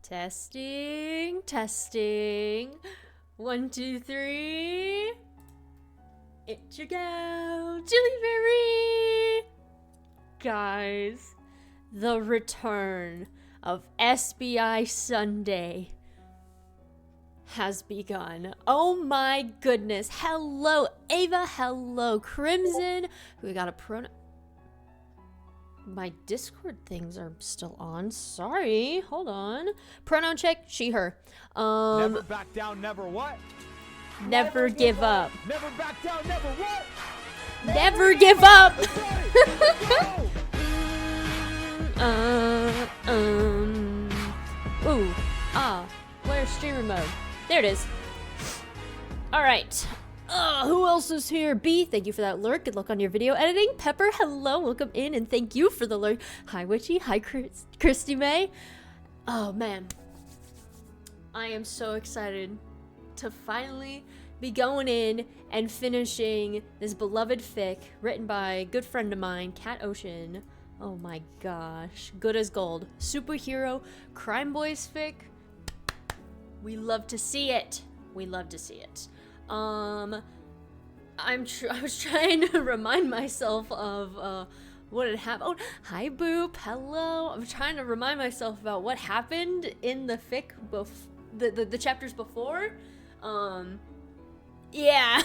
Testing, testing. 1, 2, 3. It's your gal, Juliberry! Guys, the return of SBI Sunday has begun. Oh my goodness. Hello, Ava. Hello, Crimson. We got a pronoun. My Discord things are still on. Sorry. Hold on. Pronoun check. She, her. Never back down, never what? Never give up. Never back down, never what? Never give up. Ooh. Ah. Where's streamer mode? There it is. All right. Who else is here? B, thank you for that lurk. Good luck on your video editing. Pepper, hello. Welcome in and thank you for the lurk. Hi, Witchy. Hi, Christy May. Oh, man. I am so excited to finally be going in and finishing this beloved fic written by a good friend of mine, Cat Ocean. Oh my gosh. Good as gold. Superhero CRIMEBOIS fic. We love to see it. We love to see it. I was trying to remind myself of what had happened. Oh, hi Boop. Hello. I'm trying to remind myself about what happened in the fic the chapters before. Yeah.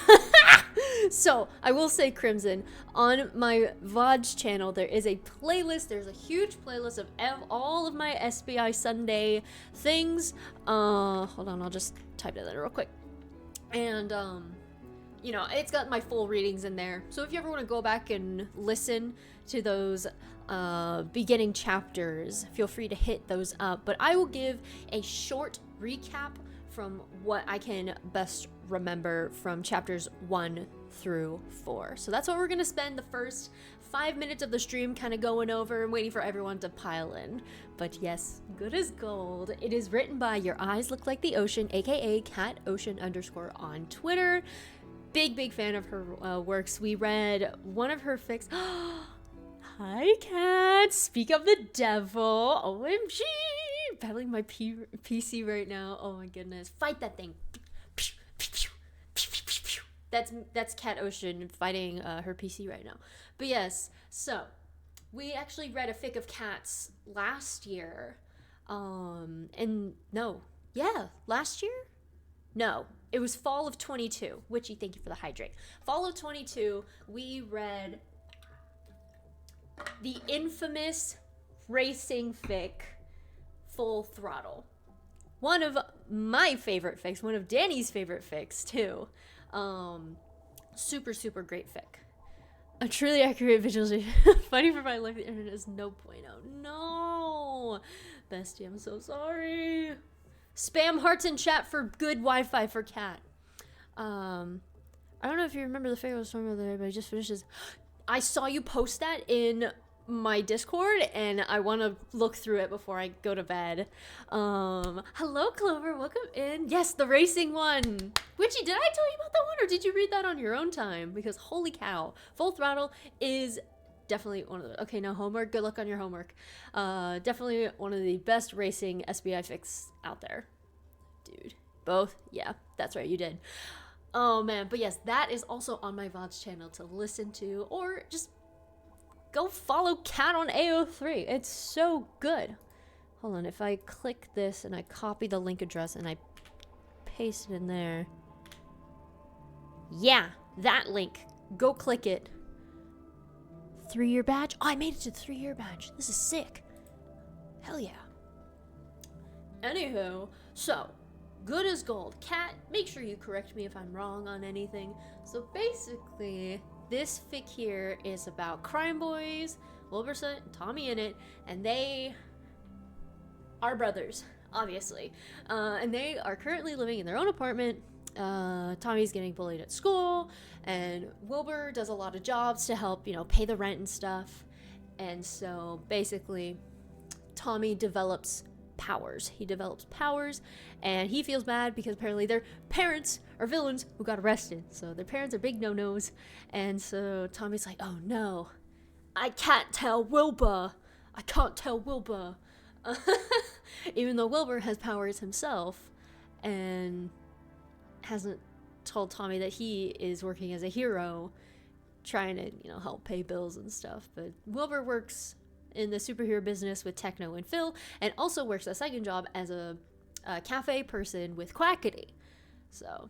So, I will say, Crimson, on my VOD channel, there is a playlist. There's a huge playlist of all of my SBI Sunday things. Hold on, I'll just type it in real quick. And, you know, it's got my full readings in there. So if you ever want to go back and listen to those beginning chapters, feel free to hit those up. But I will give a short recap from what I can best remember from chapters 1 through 4. So that's what we're gonna spend the first 5 minutes of the stream kind of going over and waiting for everyone to pile in. But yes, good as gold. It is written by Your Eyes Look Like the Ocean, aka Cat Ocean _ on Twitter. Big fan of her works. We read one of her fics. Hi, Cat. Speak of the devil. OMG. Battling my PC right now. Oh my goodness. Fight that thing. That's Cat Ocean fighting her PC right now. But yes, so we actually read a fic of Cats last year. Last year? No, it was fall of 22. Witchy, thank you for the hydrate. Fall of 22, we read the infamous racing fic, Full Throttle. One of my favorite fics, one of Danny's favorite fics too. Super great fic. A truly accurate visualization. Fighting for my life, the internet is no bueno. No! Bestie, I'm so sorry. Spam hearts in chat for good Wi-Fi for Cat. I don't know if you remember the fic I was talking about the other day, but I just finished this. I saw you post that in my Discord, and I want to look through it before I go to bed. Hello, Clover. Welcome in. Yes, the racing one. Witchy, did I tell you about that one, or did you read that on your own time? Because holy cow, Full Throttle is definitely one of the... Okay, now homework. Good luck on your homework. Definitely one of the best racing SBI fics out there. Dude. Both? Yeah, that's right, you did. Oh, man. But yes, that is also on my VODs channel to listen to, or just go follow Cat on AO3. It's so good. Hold on, if I click this and I copy the link address and I paste it in there. Yeah, that link. Go click it. 3-year badge? Oh, I made it to the 3-year badge. This is sick. Hell yeah. Anywho, so, good as gold. Cat, make sure you correct me if I'm wrong on anything. So basically, this fic here is about CRIMEBOIS, Wilburson, Tommy in it, and they are brothers, obviously. And they are currently living in their own apartment. Tommy's getting bullied at school, and Wilbur does a lot of jobs to help, you know, pay the rent and stuff. And so basically, Tommy develops powers. He develops powers, and he feels bad because apparently their parents are villains who got arrested. So their parents are big no-nos, and so Tommy's like, oh no, I can't tell Wilbur. Even though Wilbur has powers himself and hasn't told Tommy that he is working as a hero, trying to, help pay bills and stuff. But Wilbur works in the superhero business with Techno and Phil, and also works a second job as a cafe person with Quackity. So,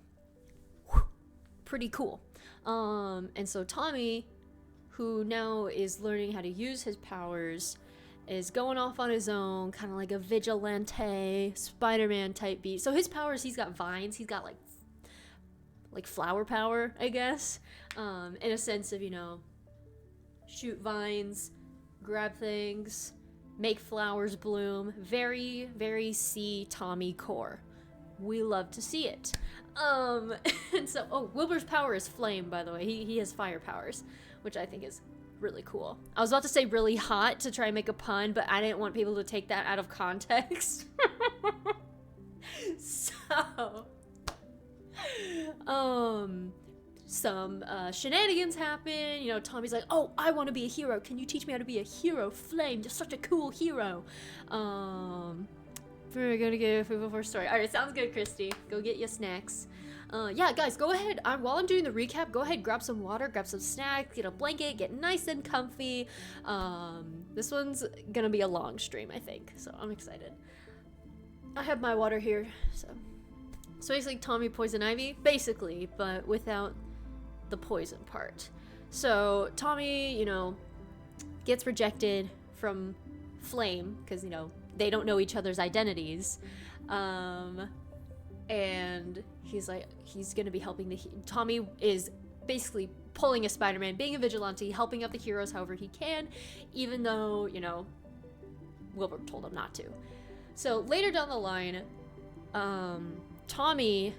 pretty cool. And so Tommy, who now is learning how to use his powers, is going off on his own, kind of like a vigilante, Spider-Man type beat. So his powers, he's got vines, he's got like flower power, I guess, in a sense of, shoot vines, grab things, make flowers bloom. Very, very C Tommy core. We love to see it. And so, Wilbur's power is flame, by the way. He has fire powers, which I think is really cool. I was about to say really hot to try and make a pun, but I didn't want people to take that out of context. So, some shenanigans happen. Tommy's like, oh, I want to be a hero. Can you teach me how to be a hero? Flame, just such a cool hero. We're gonna get a food before story. All right, sounds good, Christy. Go get your snacks. Yeah, guys, go ahead. While I'm doing the recap, go ahead, grab some water, grab some snacks, get a blanket, get nice and comfy. This one's gonna be a long stream, I think, so I'm excited. I have my water here, so basically Tommy Poison Ivy, basically, but without the poison part. So Tommy, gets rejected from Flame, because, they don't know each other's identities. And he's gonna be helping Tommy is basically pulling a Spider-Man, being a vigilante, helping out the heroes however he can, even though, Wilbur told him not to. So later down the line, Tommy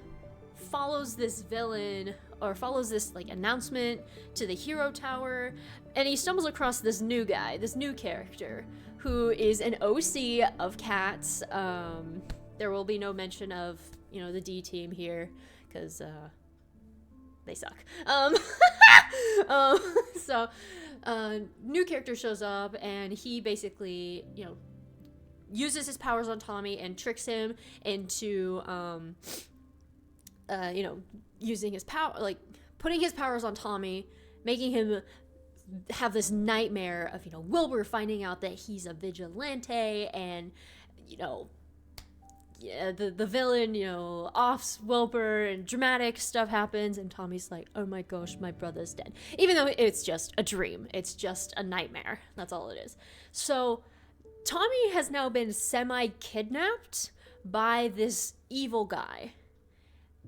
follows this villain, or follows this announcement to the hero tower, and he stumbles across this new guy, this new character, who is an OC of cats. There will be no mention of, the D team here, because they suck. So new character shows up, and he basically, uses his powers on Tommy and tricks him into, using his power, putting his powers on Tommy, making him have this nightmare of, Wilbur finding out that he's a vigilante, and, the villain, offs Wilbur, and dramatic stuff happens, and Tommy's like, oh my gosh, my brother's dead. Even though it's just a dream. It's just a nightmare. That's all it is. So Tommy has now been semi-kidnapped by this evil guy.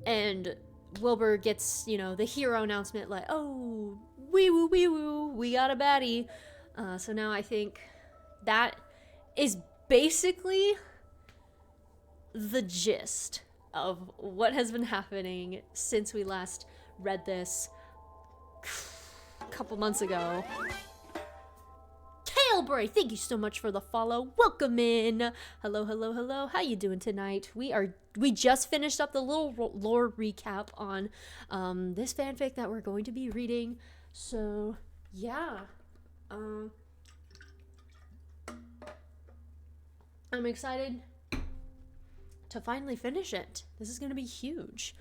And Wilbur gets, the hero announcement, like, oh, wee woo, we got a baddie. So now I think that is basically the gist of what has been happening since we last read this a couple months ago. Kalebury, thank you so much for the follow. Welcome in. Hello. How you doing tonight? We just finished up the little lore recap on this fanfic that we're going to be reading. So, yeah. I'm excited to finally finish it. This is gonna be huge.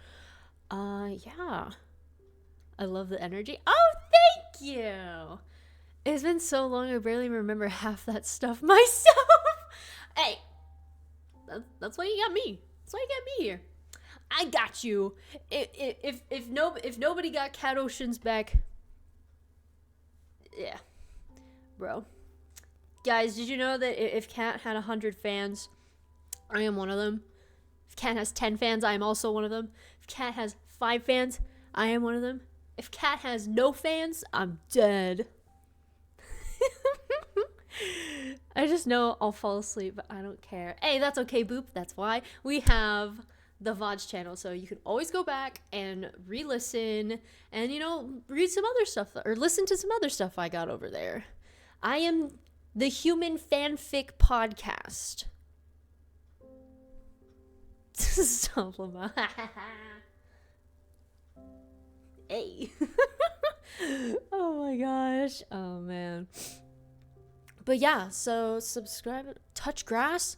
Yeah. I love the energy. Oh, thank you! It's been so long, I barely remember half that stuff myself. Hey, that's why you got me. That's why you got me here. I got you. If nobody got Cat Ocean's back, yeah, bro. Guys, did you know that if Cat had 100 fans, I am one of them? If Cat has 10 fans, I am also one of them. If Cat has 5 fans, I am one of them. If Cat has no fans, I'm dead. I just know I'll fall asleep, but I don't care. Hey, that's okay, Boop. That's why we have the VODs channel, so you can always go back and re-listen and, read some other stuff, or listen to some other stuff I got over there. I am the Human Fanfic Podcast. Stop, Lamar. Hey. Oh my gosh. Oh man. But yeah, so subscribe. Touch grass?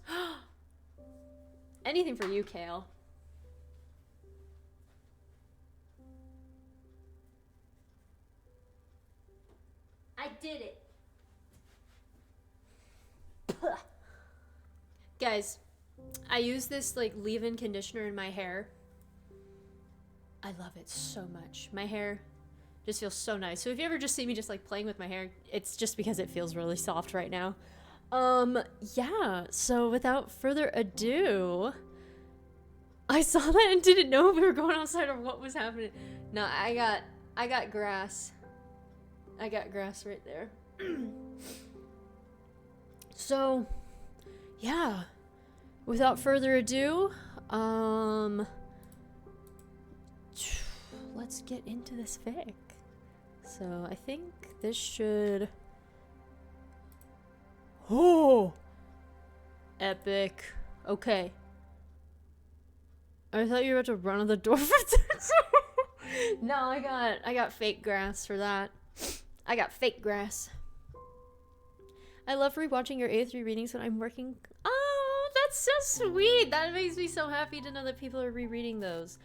Anything for you, Kale. I did it. Guys, I use this like leave-in conditioner in my hair. I love it so much. My hair just feels so nice. So if you ever just see me just like playing with my hair, it's just because it feels really soft right now. Yeah, so without further ado, I saw that and didn't know if we were going outside or what was happening. No, I got grass. I got grass right there. So, yeah. Without further ado, let's get into this fic. So, I think this should... Oh! Epic. Okay. I thought you were about to run on the door for this. No, I got fake grass for that. I got fake grass. I love rewatching your A3 readings when I'm working. Oh, that's so sweet. That makes me so happy to know that people are rereading those.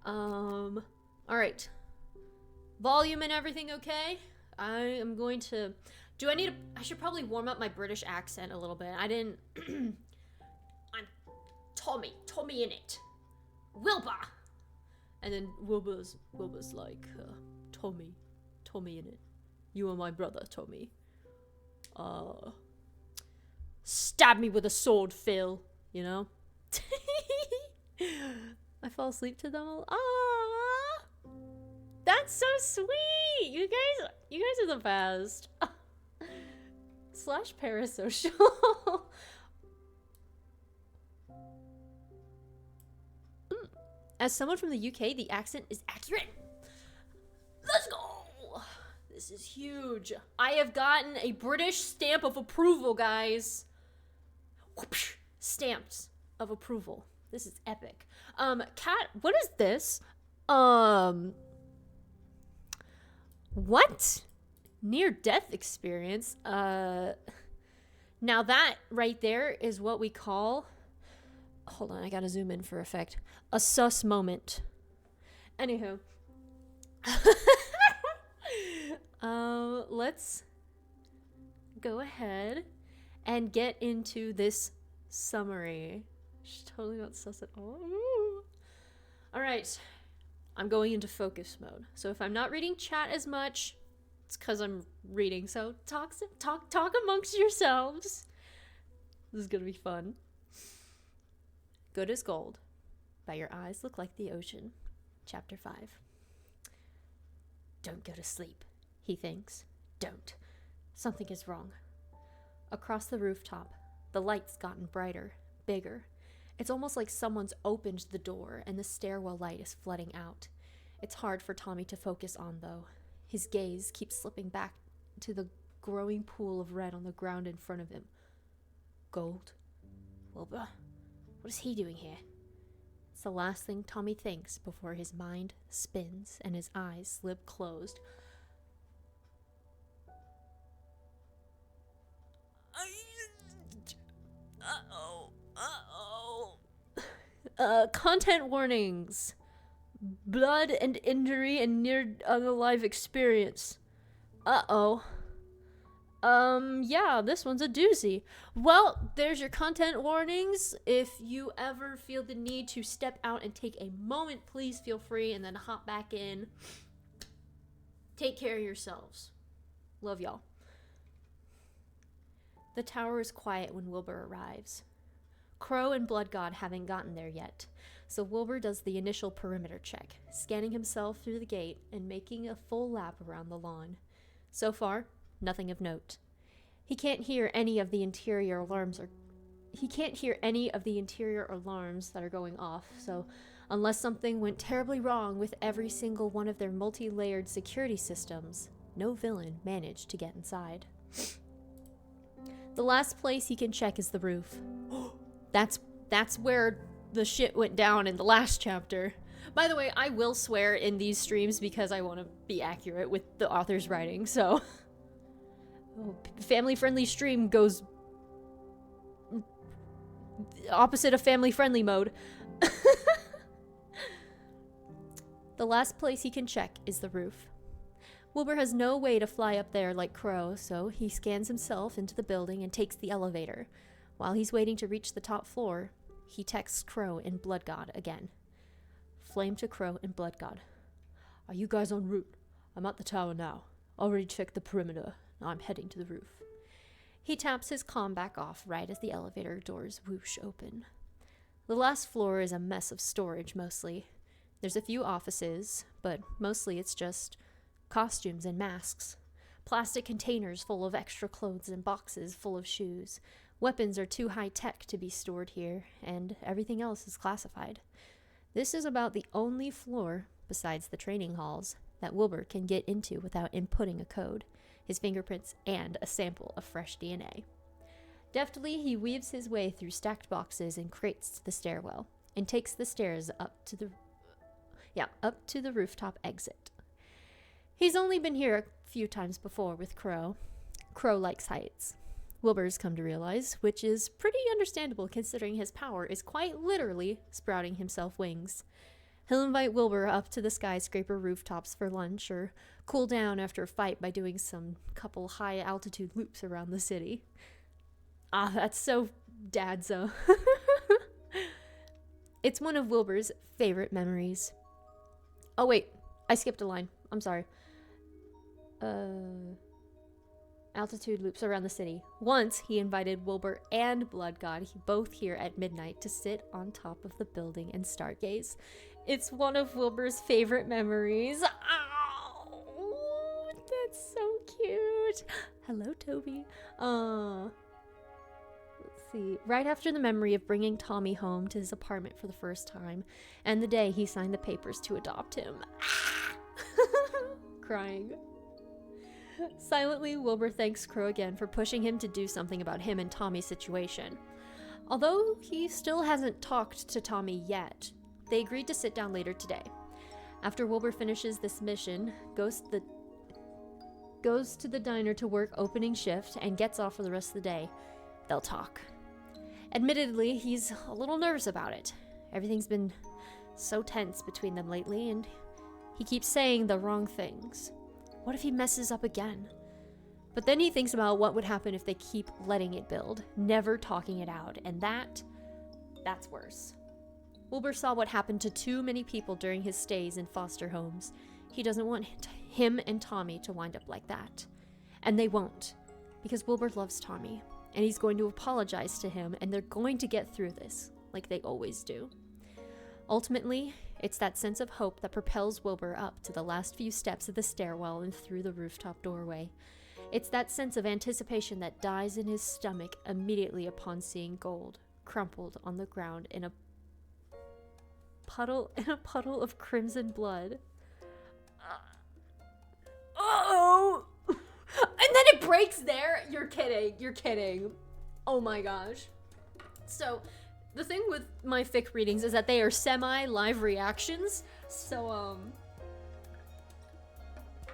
All right. Volume and everything okay? I am going to... Do I need to... I should probably warm up my British accent a little bit. I didn't... I'm Tommy in it. Wilbur! And then Wilbur's like, Tommy in it. You are my brother, Tommy. Stab me with a sword, Phil. You know? I fall asleep to them all. Ah, that's so sweet. You guys are the best. / parasocial. As someone from the UK, the accent is accurate. Let's go. This is huge. I have gotten a British stamp of approval, guys. Whoopsh. Stamps of approval. This is epic. Kat, what is this? What? Near-death experience? Now that right there is what we call... Hold on, I gotta zoom in for effect. A sus moment. Anywho. Let's go ahead and get into this summary. She's totally not sus at all. Alright. I'm going into focus mode. So if I'm not reading chat as much, it's because I'm reading. So talk amongst yourselves. This is gonna be fun. Good as gold. By your eyes look like the ocean. Chapter 5. Don't go to sleep, he thinks. Don't. Something is wrong. Across the rooftop, the light's gotten brighter, bigger. It's almost like someone's opened the door and the stairwell light is flooding out. It's hard for Tommy to focus on, though. His gaze keeps slipping back to the growing pool of red on the ground in front of him. Gold? Wilbur? What is he doing here? It's the last thing Tommy thinks before his mind spins and his eyes slip closed. Content warnings. Blood and injury and near unalive experience. Yeah, this one's a doozy. Well, there's your content warnings. If you ever feel the need to step out and take a moment, please feel free and then hop back in. Take care of yourselves. Love y'all. The tower is quiet when Wilbur arrives. Crow and Blood God haven't gotten there yet, so Wilbur does the initial perimeter check, scanning himself through the gate and making a full lap around the lawn. So far, nothing of note. He can't hear any of the interior alarms that are going off, so unless something went terribly wrong with every single one of their multi-layered security systems, no villain managed to get inside. The last place he can check is the roof. That's where the shit went down in the last chapter. By the way, I will swear in these streams because I want to be accurate with the author's writing, so... family-friendly stream goes opposite of family-friendly mode. The last place he can check is the roof. Wilbur has no way to fly up there like Crow, so he scans himself into the building and takes the elevator. While he's waiting to reach the top floor, he texts Crow and Blood God again. Flame to Crow and Blood God. Are you guys en route? I'm at the tower now. Already checked the perimeter. Now I'm heading to the roof. He taps his comm back off right as the elevator doors whoosh open. The last floor is a mess of storage mostly. There's a few offices, but mostly it's just costumes and masks. Plastic containers full of extra clothes and boxes full of shoes. Weapons are too high-tech to be stored here, and everything else is classified. This is about the only floor, besides the training halls, that Wilbur can get into without inputting a code, his fingerprints, and a sample of fresh DNA. Deftly, he weaves his way through stacked boxes and crates to the stairwell, and takes the stairs up to the rooftop exit. He's only been here a few times before with Crow. Crow likes heights. Wilbur's come to realize, which is pretty understandable considering his power is quite literally sprouting himself wings. He'll invite Wilbur up to the skyscraper rooftops for lunch or cool down after a fight by doing some couple high altitude loops around the city. Ah, that's so dadzo. It's one of Wilbur's favorite memories. Oh wait, I skipped a line. I'm sorry. Altitude loops around the city. Once, he invited Wilbur and Blood God, both here at midnight, to sit on top of the building and stargaze. It's one of Wilbur's favorite memories. Oh, that's so cute. Hello, Toby. Let's see. Right after the memory of bringing Tommy home to his apartment for the first time, and the day he signed the papers to adopt him. Crying. Silently, Wilbur thanks Crow again for pushing him to do something about him and Tommy's situation. Although he still hasn't talked to Tommy yet, they agreed to sit down later today. After Wilbur finishes this mission, goes to the diner to work opening shift and gets off for the rest of the day, they'll talk. Admittedly, he's a little nervous about it. Everything's been so tense between them lately, and he keeps saying the wrong things. What if he messes up again? But then he thinks about what would happen if they keep letting it build, never talking it out, and that's worse. Wilbur saw what happened to too many people during his stays in foster homes. He doesn't want him and Tommy to wind up like that. And they won't, because Wilbur loves Tommy, and he's going to apologize to him, and they're going to get through this, like they always do. Ultimately, it's that sense of hope that propels Wilbur up to the last few steps of the stairwell and through the rooftop doorway. It's that sense of anticipation that dies in his stomach immediately upon seeing gold crumpled on the ground in a puddle of crimson blood. Oh! And then it breaks there? You're kidding. Oh my gosh. So, the thing with my fic readings is that they are semi-live reactions, so,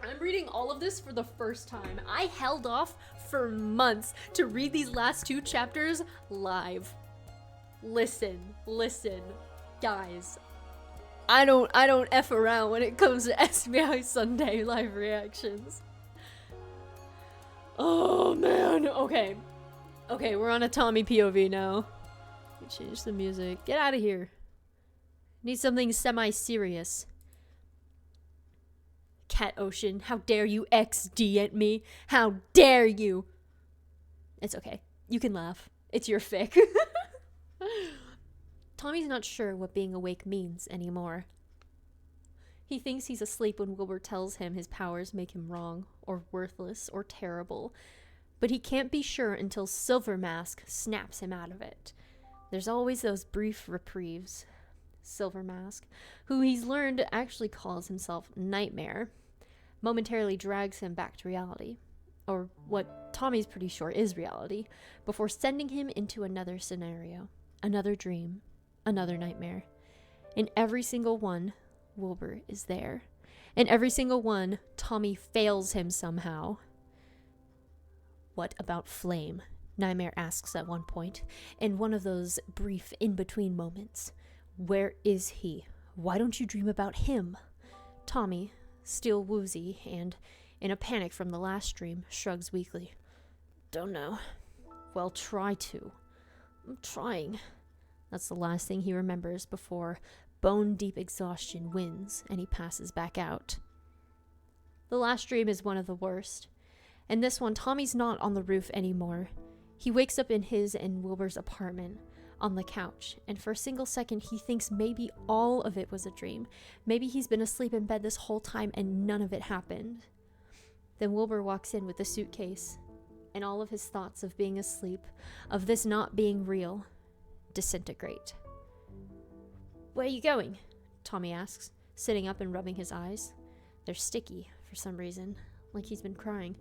I'm reading all of this for the first time. I held off for months to read these last 2 chapters live. Listen, guys. I don't F around when it comes to SBI Sunday live reactions. Oh, man. Okay, we're on a Tommy POV now. Change the music. Get out of here. Need something semi-serious. Cat Ocean, how dare you XD at me? How dare you? It's okay. You can laugh. It's your fic. Tommy's not sure what being awake means anymore. He thinks he's asleep when Wilbur tells him his powers make him wrong, or worthless, or terrible. But he can't be sure until Silver Mask snaps him out of it. There's always those brief reprieves. Silver Mask, who he's learned actually calls himself Nightmare, momentarily drags him back to reality, or what Tommy's pretty sure is reality, before sending him into another scenario, another dream, another nightmare. In every single one, Wilbur is there. In every single one, Tommy fails him somehow. What about Flame? Nightmare asks at one point, in one of those brief in-between moments. Where is he? Why don't you dream about him? Tommy, still woozy and in a panic from the last dream, shrugs weakly. Don't know. Well, try to. I'm trying. That's the last thing he remembers before bone-deep exhaustion wins and he passes back out. The last dream is one of the worst. In this one, Tommy's not on the roof anymore. He wakes up in his and Wilbur's apartment, on the couch, and for a single second he thinks maybe all of it was a dream. Maybe he's been asleep in bed this whole time and none of it happened. Then Wilbur walks in with the suitcase, and all of his thoughts of being asleep, of this not being real, disintegrate. Where are you going? Tommy asks, sitting up and rubbing his eyes. They're sticky for some reason, like he's been crying.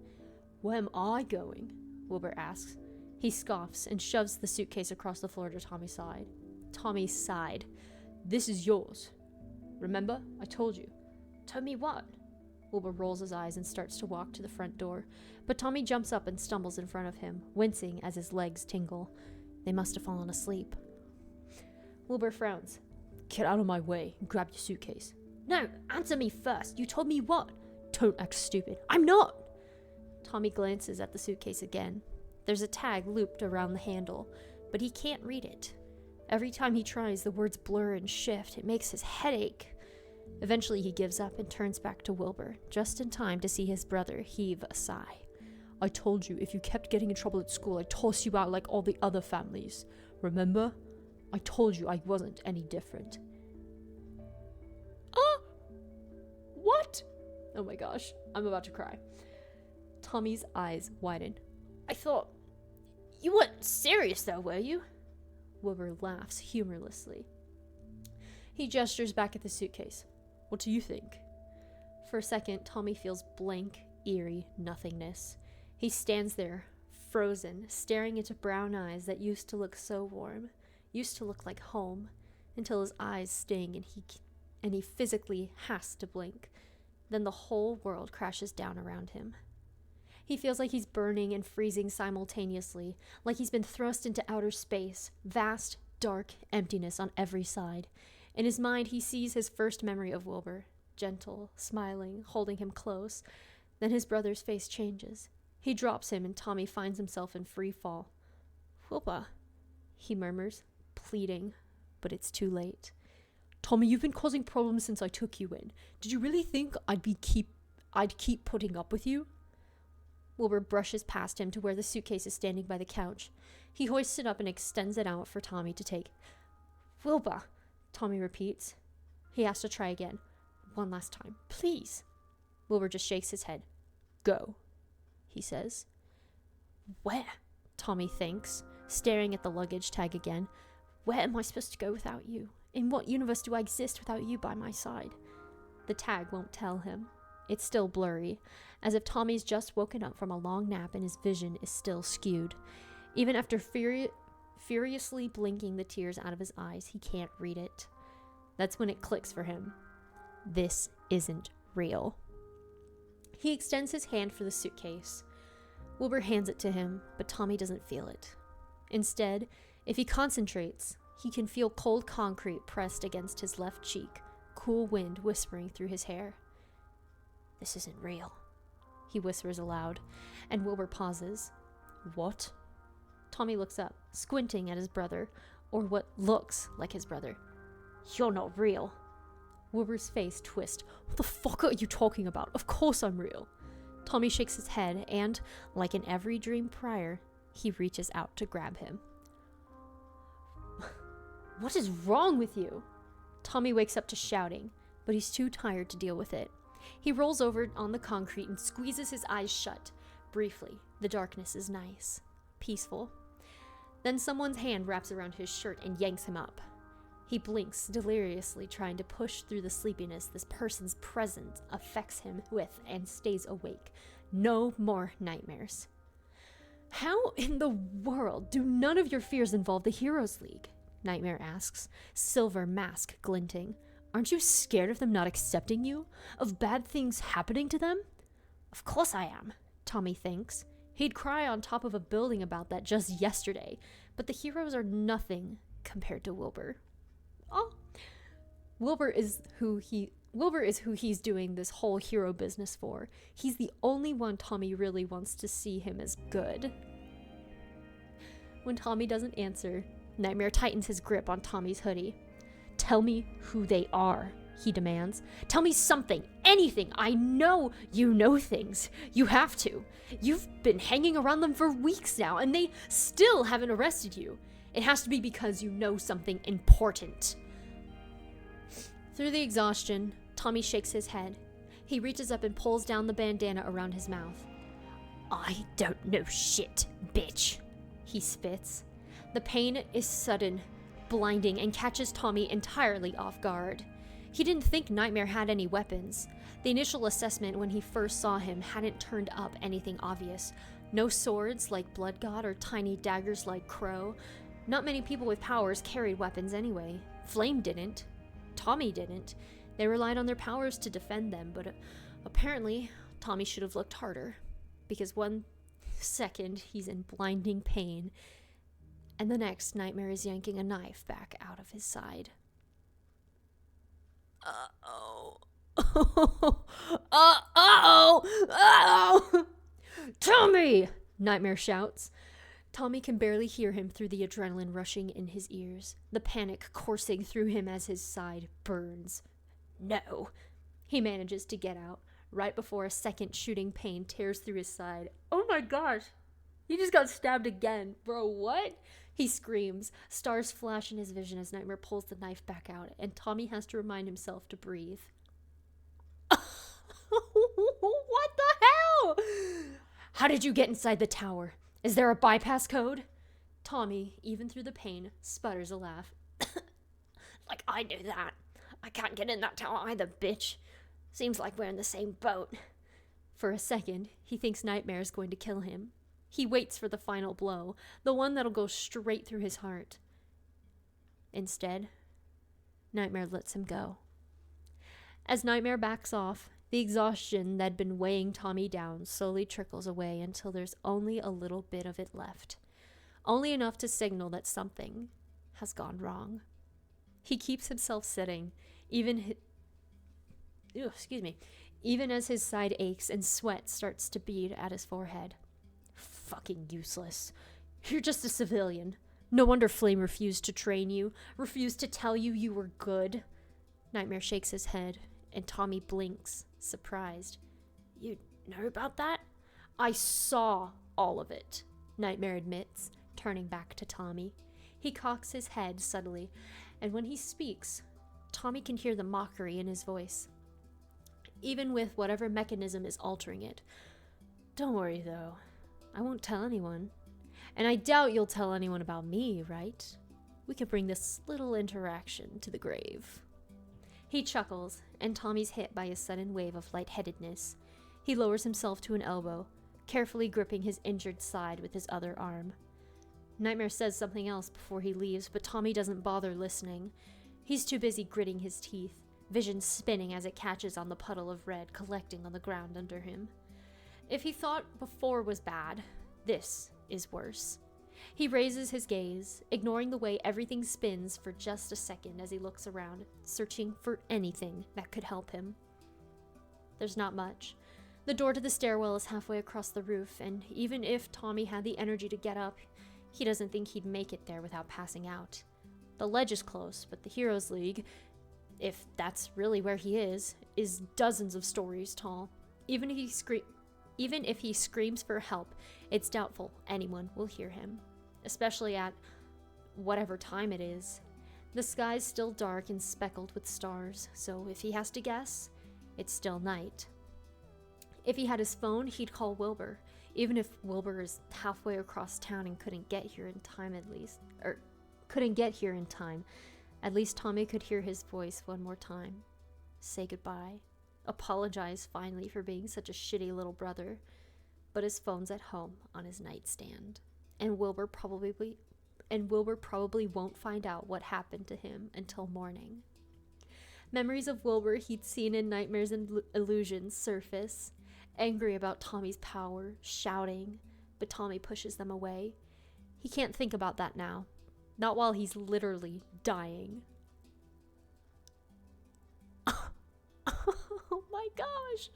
Where am I going? Wilbur asks. He scoffs and shoves the suitcase across the floor to Tommy's side. Tommy sighed. This is yours. Remember? I told you. Told me what? Wilbur rolls his eyes and starts to walk to the front door, but Tommy jumps up and stumbles in front of him, wincing as his legs tingle. They must have fallen asleep. Wilbur frowns. Get out of my way and grab your suitcase. No, answer me first. You told me what? Don't act stupid. I'm not! Tommy glances at the suitcase again. There's a tag looped around the handle, but he can't read it. Every time he tries, the words blur and shift. It makes his head ache. Eventually he gives up and turns back to Wilbur, just in time to see his brother heave a sigh. I told you if you kept getting in trouble at school, I'd toss you out like all the other families. Remember? I told you I wasn't any different. What? Oh my gosh, I'm about to cry. Tommy's eyes widen. I thought... You weren't serious though, were you? Wilbur laughs humorlessly. He gestures back at the suitcase. What do you think? For a second, Tommy feels blank, eerie nothingness. He stands there, frozen, staring into brown eyes that used to look so warm, used to look like home, until his eyes sting and he physically has to blink. Then the whole world crashes down around him. He feels like he's burning and freezing simultaneously, like he's been thrust into outer space, vast, dark emptiness on every side. In his mind, he sees his first memory of Wilbur, gentle, smiling, holding him close. Then his brother's face changes. He drops him and Tommy finds himself in free fall. Wilbur, he murmurs, pleading, but it's too late. Tommy, you've been causing problems since I took you in. Did you really think I'd keep putting up with you? Wilbur brushes past him to where the suitcase is standing by the couch. He hoists it up and extends it out for Tommy to take. Wilbur, Tommy repeats. He has to try again. One last time. Please. Wilbur just shakes his head. Go, he says. Where? Tommy thinks, staring at the luggage tag again. Where am I supposed to go without you? In what universe do I exist without you by my side? The tag won't tell him. It's still blurry, as if Tommy's just woken up from a long nap and his vision is still skewed. Even after furiously blinking the tears out of his eyes, he can't read it. That's when it clicks for him. This isn't real. He extends his hand for the suitcase. Wilbur hands it to him, but Tommy doesn't feel it. Instead, if he concentrates, he can feel cold concrete pressed against his left cheek, cool wind whispering through his hair. This isn't real, he whispers aloud, and Wilbur pauses. What? Tommy looks up, squinting at his brother, or what looks like his brother. You're not real. Wilbur's face twists. What the fuck are you talking about? Of course I'm real. Tommy shakes his head and, like in every dream prior, he reaches out to grab him. What is wrong with you? Tommy wakes up to shouting, but he's too tired to deal with it. He rolls over on the concrete and squeezes his eyes shut. Briefly, the darkness is nice, peaceful. Then someone's hand wraps around his shirt and yanks him up. He blinks, deliriously trying to push through the sleepiness this person's presence affects him with and stays awake. No more nightmares. How in the world do none of your fears involve the Heroes League? Nightmare asks, silver mask glinting. Aren't you scared of them not accepting you? Of bad things happening to them? Of course I am, Tommy thinks. He'd cry on top of a building about that just yesterday, but the heroes are nothing compared to Wilbur. Oh, Wilbur is who he's doing this whole hero business for. He's the only one Tommy really wants to see him as good. When Tommy doesn't answer, Nightmare tightens his grip on Tommy's hoodie. Tell me who they are, he demands. Tell me something, anything. I know you know things. You have to. You've been hanging around them for weeks now, and they still haven't arrested you. It has to be because you know something important. Through the exhaustion, Tommy shakes his head. He reaches up and pulls down the bandana around his mouth. I don't know shit, bitch, he spits. The pain is sudden, blinding, and catches Tommy entirely off guard. He didn't think Nightmare had any weapons. The initial assessment when he first saw him hadn't turned up anything obvious. No swords like Blood God or tiny daggers like Crow. Not many people with powers carried weapons anyway. Flame didn't. Tommy didn't. They relied on their powers to defend them, but apparently Tommy should have looked harder. Because one second he's in blinding pain, and the next Nightmare is yanking a knife back out of his side. Uh-oh. Uh-oh! Tommy! Nightmare shouts. Tommy can barely hear him through the adrenaline rushing in his ears, the panic coursing through him as his side burns. No. He manages to get out, right before a second shooting pain tears through his side. Oh my gosh! He just got stabbed again. Bro, what? He screams. Stars flash in his vision as Nightmare pulls the knife back out, and Tommy has to remind himself to breathe. What the hell? How did you get inside the tower? Is there a bypass code? Tommy, even through the pain, sputters a laugh. Like I knew that. I can't get in that tower either, bitch. Seems like we're in the same boat. For a second, he thinks Nightmare is going to kill him. He waits for the final blow, the one that'll go straight through his heart. Instead, Nightmare lets him go. As Nightmare backs off, the exhaustion that'd been weighing Tommy down slowly trickles away until there's only a little bit of it left. Only enough to signal that something has gone wrong. He keeps himself sitting, even as his side aches and sweat starts to bead at his forehead. Fucking useless. You're just a civilian. No wonder Flame refused to train you, refused to tell you you were good. Nightmare shakes his head, and Tommy blinks, surprised. You know about that? I saw all of it, Nightmare admits, turning back to Tommy. He cocks his head subtly, and when he speaks, Tommy can hear the mockery in his voice, even with whatever mechanism is altering it. Don't worry, though. I won't tell anyone. And I doubt you'll tell anyone about me, right? We could bring this little interaction to the grave. He chuckles, and Tommy's hit by a sudden wave of lightheadedness. He lowers himself to an elbow, carefully gripping his injured side with his other arm. Nightmare says something else before he leaves, but Tommy doesn't bother listening. He's too busy gritting his teeth, vision spinning as it catches on the puddle of red collecting on the ground under him. If he thought before was bad, this is worse. He raises his gaze, ignoring the way everything spins for just a second as he looks around, searching for anything that could help him. There's not much. The door to the stairwell is halfway across the roof, and even if Tommy had the energy to get up, he doesn't think he'd make it there without passing out. The ledge is close, but the Heroes League, if that's really where he is dozens of stories tall. Even if he screams for help, it's doubtful anyone will hear him, especially at whatever time it is. The sky's still dark and speckled with stars, so if he has to guess, it's still night. If he had his phone, he'd call Wilbur, even if Wilbur is halfway across town and couldn't get here in time at least Tommy could hear his voice one more time. Say goodbye. Apologize finally for being such a shitty little brother. But his phone's at home on his nightstand, and Wilbur probably won't find out what happened to him until morning. Memories of Wilbur he'd seen in nightmares and illusions surface, angry about Tommy's power, shouting, but Tommy pushes them away. He can't think about that now. Not while he's literally dying. Oh my gosh.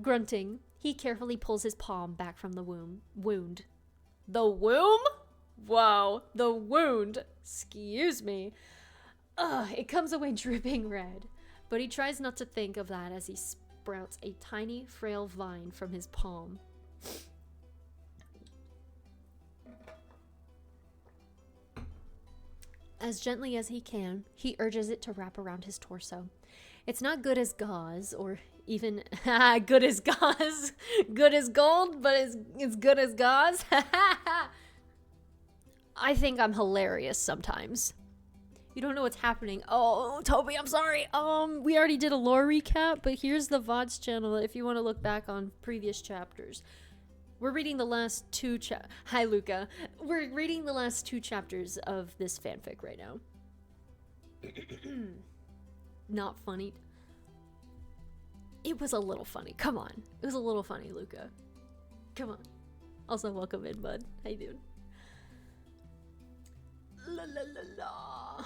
Grunting, he carefully pulls his palm back from the wound. The womb? Whoa, the wound. Excuse me. It comes away dripping red, but he tries not to think of that as he sprouts a tiny, frail vine from his palm. As gently as he can, he urges it to wrap around his torso. It's not good as gauze, or even good as gauze. Good as gold, but it's good as gauze. I think I'm hilarious sometimes. You don't know what's happening. Oh, Toby, I'm sorry. We already did a lore recap, but here's the VODs channel if you want to look back on previous chapters. We're reading the last two Hi, Luca. We're reading the last 2 chapters of this fanfic right now. Not funny. It was a little funny. Come on. It was a little funny, Luca. Come on. Also, welcome in, bud. How you doing? La la la la.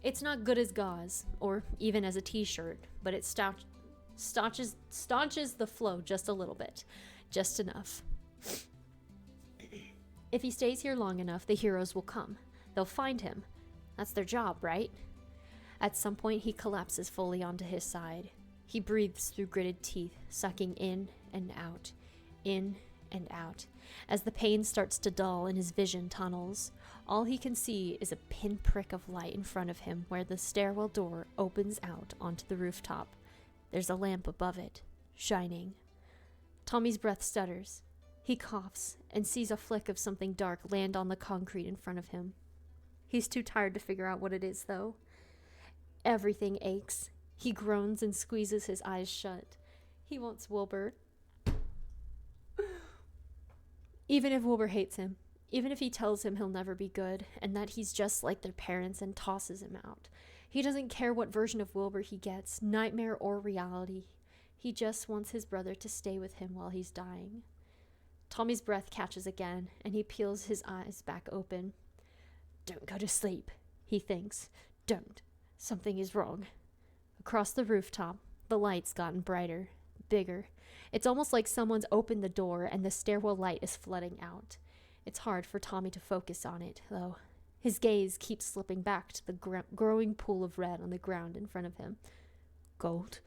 It's not good as gauze, or even as a t-shirt, but it staunches the flow just a little bit. Just enough. If he stays here long enough, the heroes will come. They'll find him. That's their job, right? At some point, he collapses fully onto his side. He breathes through gritted teeth, sucking in and out, as the pain starts to dull and his vision tunnels. All he can see is a pinprick of light in front of him where the stairwell door opens out onto the rooftop. There's a lamp above it, shining. Tommy's breath stutters. He coughs and sees a flick of something dark land on the concrete in front of him. He's too tired to figure out what it is, though. Everything aches. He groans and squeezes his eyes shut. He wants Wilbur. Even if Wilbur hates him, even if he tells him he'll never be good, and that he's just like their parents and tosses him out, he doesn't care what version of Wilbur he gets, nightmare or reality. He just wants his brother to stay with him while he's dying. Tommy's breath catches again, and he peels his eyes back open. Don't go to sleep, he thinks. Don't. Something is wrong. Across the rooftop, the light's gotten brighter, bigger. It's almost like someone's opened the door and the stairwell light is flooding out. It's hard for Tommy to focus on it, though. His gaze keeps slipping back to the growing pool of red on the ground in front of him. Gold?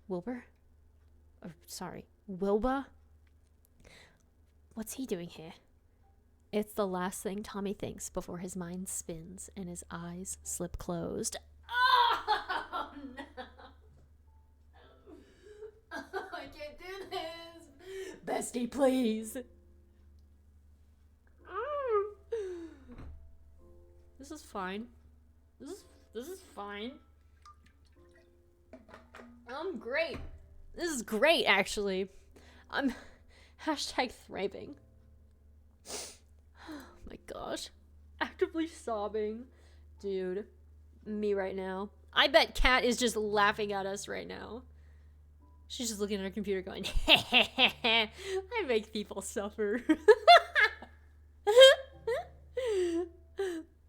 Wilbur? Wilbur? What's he doing here? It's the last thing Tommy thinks before his mind spins and his eyes slip closed. Oh, no! Oh, I can't do this! Bestie, please! This is fine. This is fine. I'm great. This is great, actually. I'm #thriving. Oh my gosh. Actively sobbing. Dude. Me right now. I bet Kat is just laughing at us right now. She's just looking at her computer going, I make people suffer.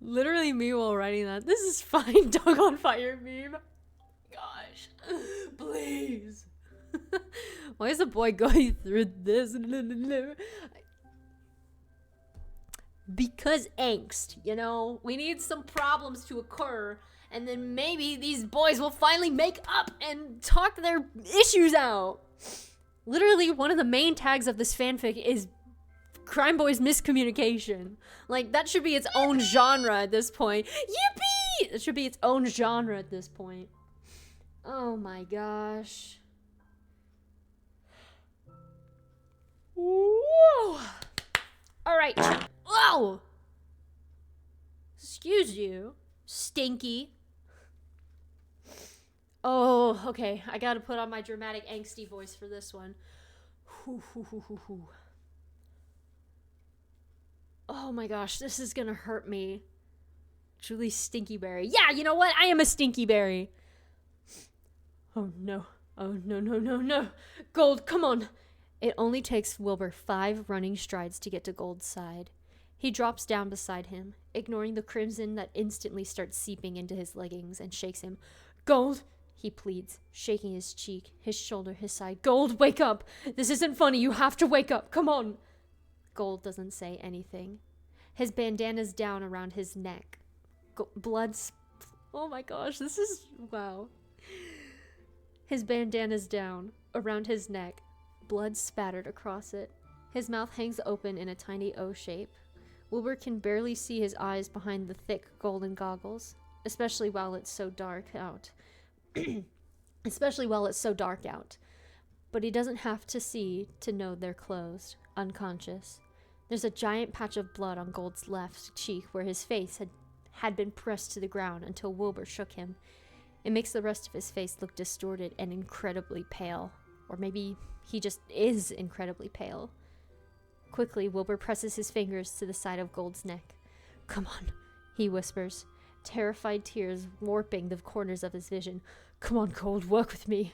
Literally me while writing that. This is fine, dog on fire meme. Gosh. Please. Why is the boy going through this? Because angst, you know? We need some problems to occur, and then maybe these boys will finally make up and talk their issues out. Literally, one of the main tags of this fanfic is CRIMEBOIS miscommunication. Like, that should be its own genre at this point. Yippee! It should be its own genre at this point. Oh my gosh. Whoa! Alright. Whoa! Excuse you. Stinky. Oh, okay. I gotta put on my dramatic angsty voice for this one. Oh my gosh, this is gonna hurt me. Julie Stinkyberry. Yeah, you know what? I am a Stinkyberry. Oh no. Oh no, no, no, no. Gold, come on. It only takes Wilbur 5 running strides to get to Gold's side. He drops down beside him, ignoring the crimson that instantly starts seeping into his leggings, and shakes him. "Gold," he pleads, shaking his cheek, his shoulder, his side. "Gold, wake up! This isn't funny. You have to wake up. Come on." Gold doesn't say anything. His bandana's down around his neck. Oh my gosh, this is... wow. His bandana's down around his neck. Blood spattered across it. His mouth hangs open in a tiny O shape. Wilbur can barely see his eyes behind the thick golden goggles, especially while it's so dark out. But he doesn't have to see to know they're closed, unconscious. There's a giant patch of blood on Gold's left cheek where his face had been pressed to the ground until Wilbur shook him. It makes the rest of his face look distorted and incredibly pale. Or maybe he just is incredibly pale. Quickly, Wilbur presses his fingers to the side of Gold's neck. "Come on," he whispers, terrified tears warping the corners of his vision. "Come on, Gold, work with me."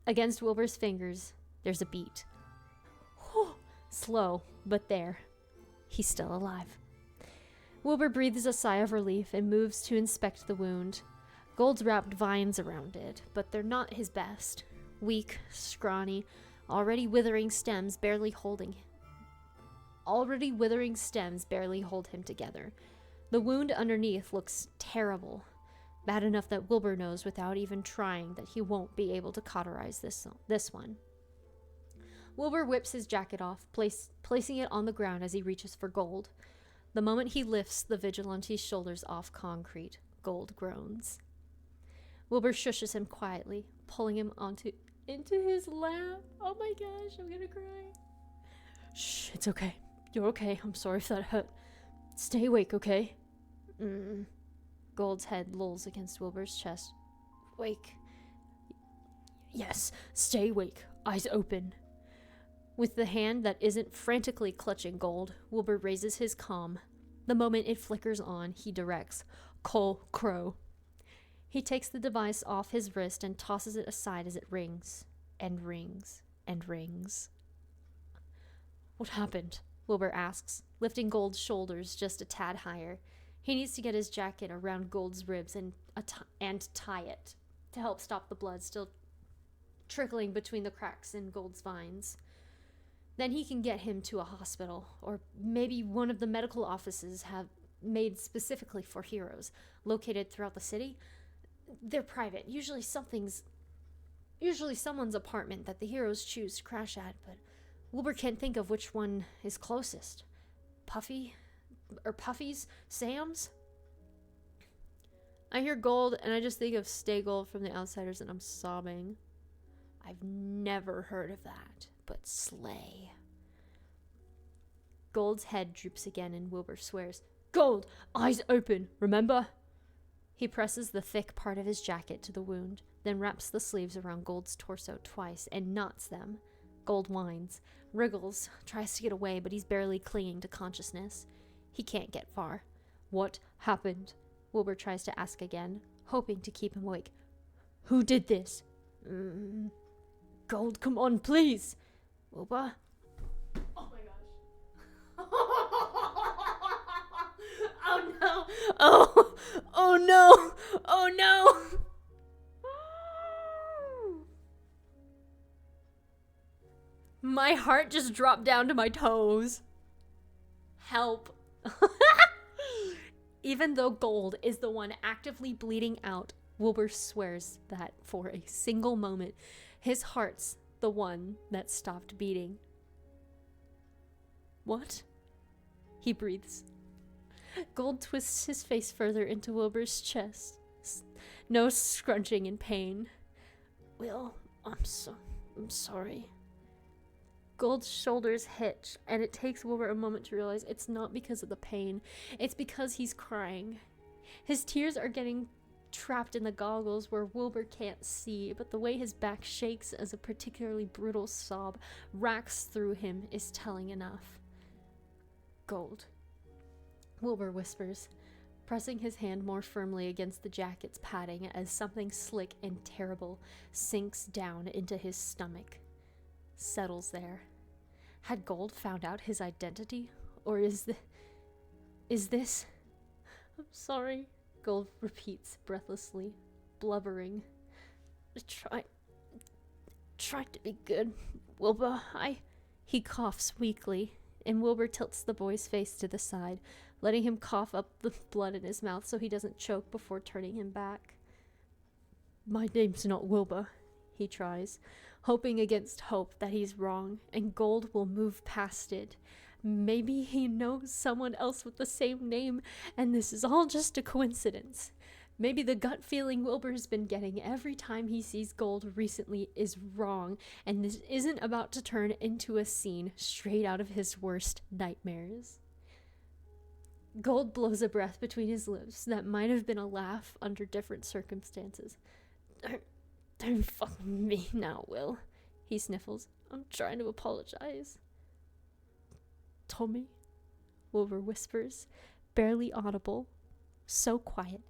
Against Wilbur's fingers, there's a beat. Whew, slow, but there. He's still alive. Wilbur breathes a sigh of relief and moves to inspect the wound. Gold's wrapped vines around it, but they're not his best. Weak, scrawny, already withering stems barely hold him together. The wound underneath looks terrible. Bad enough that Wilbur knows without even trying that he won't be able to cauterize this one. Wilbur whips his jacket off, placing it on the ground as he reaches for Gold. The moment he lifts the vigilante's shoulders off concrete, Gold groans. Wilbur shushes him quietly, pulling him into his lap. Oh my gosh, I'm gonna cry. "Shh, it's okay. You're okay. I'm sorry if that hurt. Stay awake, okay?" Gold's head lolls against Wilbur's chest. "Wake." "Yes, stay awake. Eyes open." With the hand that isn't frantically clutching Gold, Wilbur raises his comm. The moment it flickers on, he directs, "Call Crow." He takes the device off his wrist and tosses it aside as it rings, and rings, and rings. "What happened?" Wilbur asks, lifting Gold's shoulders just a tad higher. He needs to get his jacket around Gold's ribs and tie it to help stop the blood still trickling between the cracks in Gold's vines. Then he can get him to a hospital, or maybe one of the medical offices have made specifically for heroes, located throughout the city. They're private. Usually someone's apartment that the heroes choose to crash at, but Wilbur can't think of which one is closest. Puffy's? Sam's? I hear Gold, and I just think of Stay Gold from The Outsiders, and I'm sobbing. I've never heard of that, but slay. Gold's head droops again, and Wilbur swears, "Gold, eyes open, remember?" He presses the thick part of his jacket to the wound, then wraps the sleeves around Gold's torso twice and knots them. Gold whines, wriggles, tries to get away, but he's barely clinging to consciousness. He can't get far. "What happened?" Wilbur tries to ask again, hoping to keep him awake. "Who did this?" "Gold, come on, please." "Wilbur?" Oh my gosh. Oh no. Oh no. Oh no. My heart just dropped down to my toes. Help. Even though Gold is the one actively bleeding out, Wilbur swears that for a single moment, his heart's the one that stopped beating. "What?" he breathes. Gold twists his face further into Wilbur's chest, nose scrunching in pain. "Will, I'm sorry." Gold's shoulders hitch, and it takes Wilbur a moment to realize it's not because of the pain. It's because he's crying. His tears are getting trapped in the goggles where Wilbur can't see, but the way his back shakes as a particularly brutal sob racks through him is telling enough. "Gold," Wilbur whispers, pressing his hand more firmly against the jacket's padding as something slick and terrible sinks down into his stomach. settles there. Had Gold found out his identity? Or is this? I'm sorry, Gold repeats breathlessly, blubbering. Try to be good, Wilbur. He coughs weakly, and Wilbur tilts the boy's face to the side, letting him cough up the blood in his mouth so he doesn't choke before turning him back. My name's not Wilbur, he tries, hoping against hope that he's wrong, and Gold will move past it. Maybe he knows someone else with the same name, and this is all just a coincidence. Maybe the gut feeling Wilbur's been getting every time he sees Gold recently is wrong, and this isn't about to turn into a scene straight out of his worst nightmares. Gold blows a breath between his lips that might have been a laugh under different circumstances. Don't fuck with me now, Will, he sniffles. I'm trying to apologize. Tommy, Wilbur whispers, barely audible, so quiet,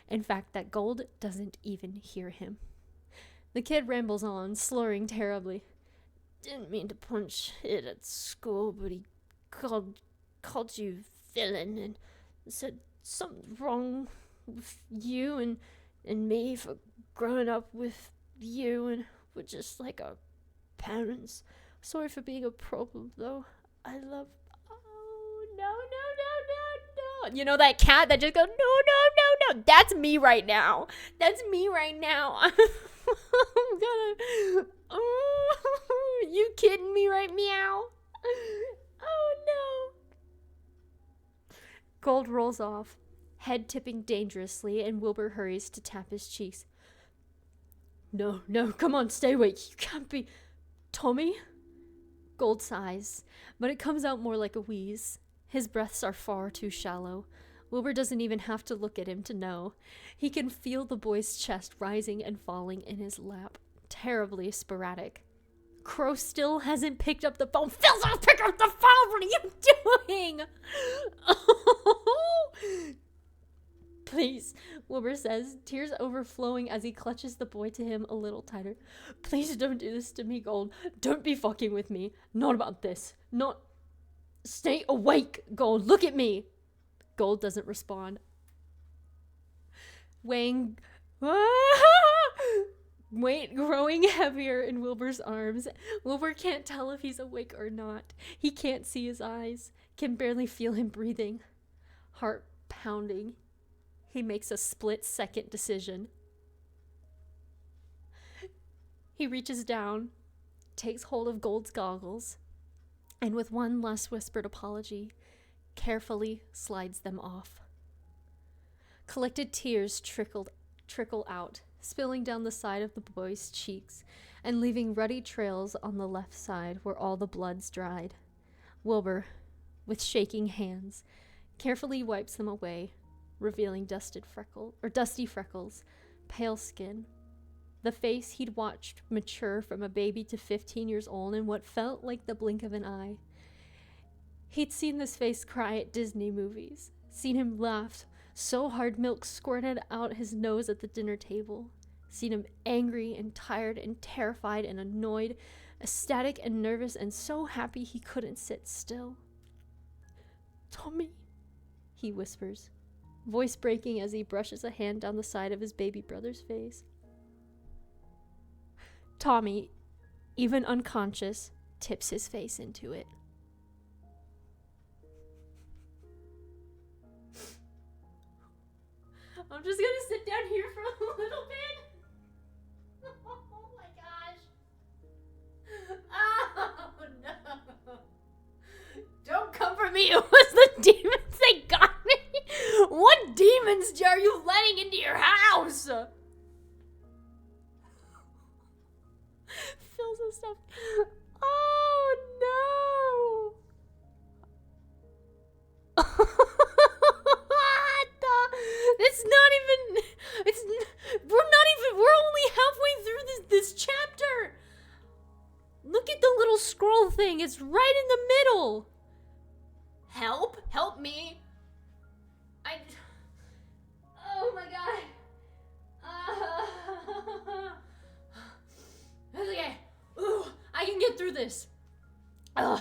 in fact, that Gold doesn't even hear him. The kid rambles on, slurring terribly. Didn't mean to punch it at school, but he called you villain and said something wrong with you and me for growing up with you, and we're just like our parents. Sorry for being a problem, though. I love... Oh, no. You know that cat that just goes, no. That's me right now. I'm gonna... Oh, you kidding me, right? Meow. Oh, no. Gold rolls off, head tipping dangerously, and Wilbur hurries to tap his cheeks. No, come on, stay awake. You can't be... Tommy? Gold sighs, but it comes out more like a wheeze. His breaths are far too shallow. Wilbur doesn't even have to look at him to know. He can feel the boy's chest rising and falling in his lap. Terribly sporadic. Crow still hasn't picked up the phone. Phil's pick up the phone! What are you doing? Please, Wilbur says, tears overflowing as he clutches the boy to him a little tighter. Please don't do this to me, Gold. Don't be fucking with me. Not about this. Not... Stay awake, Gold. Look at me. Gold doesn't respond. Weight growing heavier in Wilbur's arms. Wilbur can't tell if he's awake or not. He can't see his eyes, can barely feel him breathing. Heart pounding. He makes a split-second decision. He reaches down, takes hold of Gold's goggles, and with one last whispered apology, carefully slides them off. Collected tears trickle out, spilling down the side of the boy's cheeks and leaving ruddy trails on the left side where all the blood's dried. Wilbur, with shaking hands, carefully wipes them away, revealing dusty freckles, pale skin, the face he'd watched mature from a baby to 15 years old in what felt like the blink of an eye. He'd seen this face cry at Disney movies, seen him laugh so hard milk squirted out his nose at the dinner table, seen him angry and tired and terrified and annoyed, ecstatic and nervous and so happy he couldn't sit still. Tommy, he whispers, voice breaking as he brushes a hand down the side of his baby brother's face. Tommy, even unconscious, tips his face into it. I'm just gonna sit down here for a little bit. Oh my gosh. Oh no. Don't come for me. It was the demons that got me. What demons are you letting into your house? Feels so stuff. Oh no. We're only halfway through this chapter. Look at the little scroll thing. It's right in the middle. Help me. Oh my god. Okay. Ooh, I can get through do this. Ugh.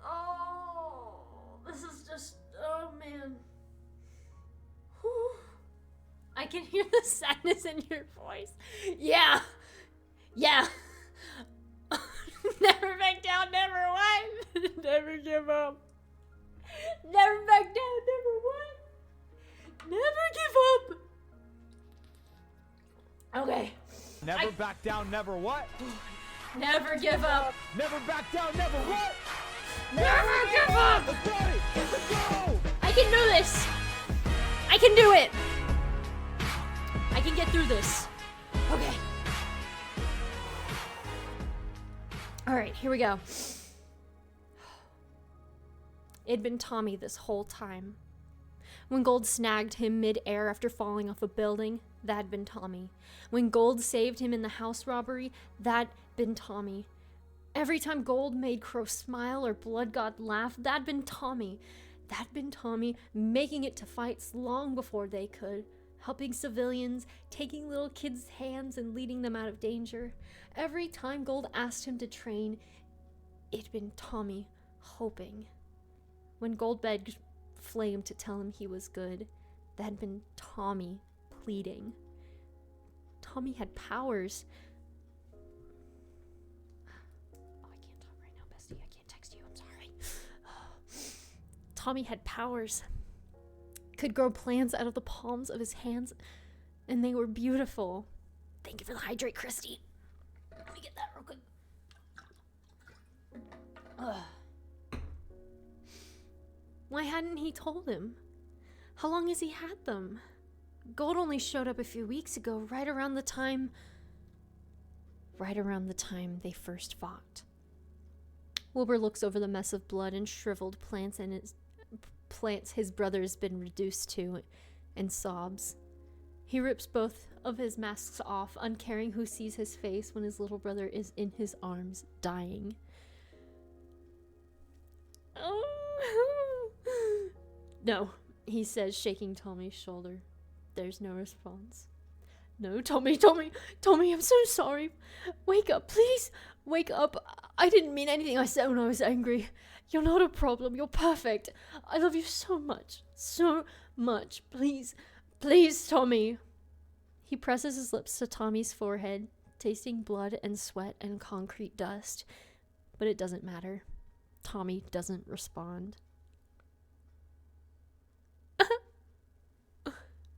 Oh, this is just, oh man. Whew. I can hear the sadness in your voice. Yeah. Yeah. Never back down, never what? Never give up. Never back down, never what? Never give up. Okay. Never back down, never what? Never give up. Never back down, never what? Never give up. Let's go! Let's go! I can do this. I can do it. I can get through this. Okay. All right, here we go. It'd been Tommy this whole time. When Gold snagged him mid-air after falling off a building, that'd been Tommy. When Gold saved him in the house robbery, that'd been Tommy. Every time Gold made Crow smile or Blood God laugh, that'd been Tommy. That'd been Tommy making it to fights long before they could, helping civilians, taking little kids' hands and leading them out of danger. Every time Gold asked him to train, it'd been Tommy hoping. When Gold begged Flame to tell him he was good, that'd been Tommy pleading. Tommy had powers. Oh, I can't talk right now, bestie. I can't text you. I'm sorry. Tommy had powers. Could grow plants out of the palms of his hands, and they were beautiful. Thank you for the hydrate, Christy. Let me get that real quick. Ugh. Why hadn't he told him? How long has he had them? Gold only showed up a few weeks ago, right around the time they first fought. Wilbur looks over the mess of blood and shriveled plants his brother's been reduced to, and sobs. He rips both of his masks off, uncaring who sees his face when his little brother is in his arms, dying. Oh. No, he says, shaking Tommy's shoulder. There's no response. No, Tommy, I'm so sorry. Wake up, please. Wake up. I didn't mean anything I said when I was angry. You're not a problem. You're perfect. I love you so much. So much. Please, please, Tommy. He presses his lips to Tommy's forehead, tasting blood and sweat and concrete dust. But it doesn't matter. Tommy doesn't respond.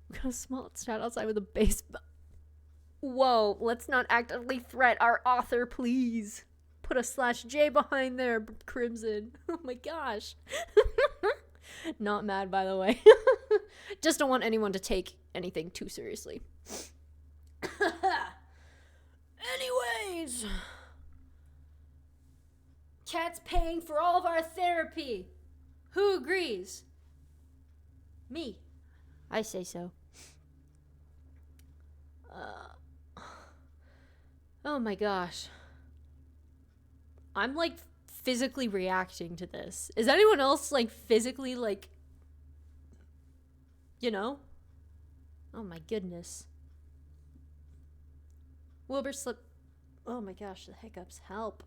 We got a small chat outside with a baseball. Whoa, let's not actively threat our author, please. Put a /J behind there, Crimson. Oh my gosh. Not mad, by the way. Just don't want anyone to take anything too seriously. Anyways. Cat's paying for all of our therapy. Who agrees? Me. I say so. Oh my gosh. I'm like physically reacting to this. Is anyone else like physically like, you know? Oh my goodness. Wilbur slipped. Oh my gosh, the hiccups help.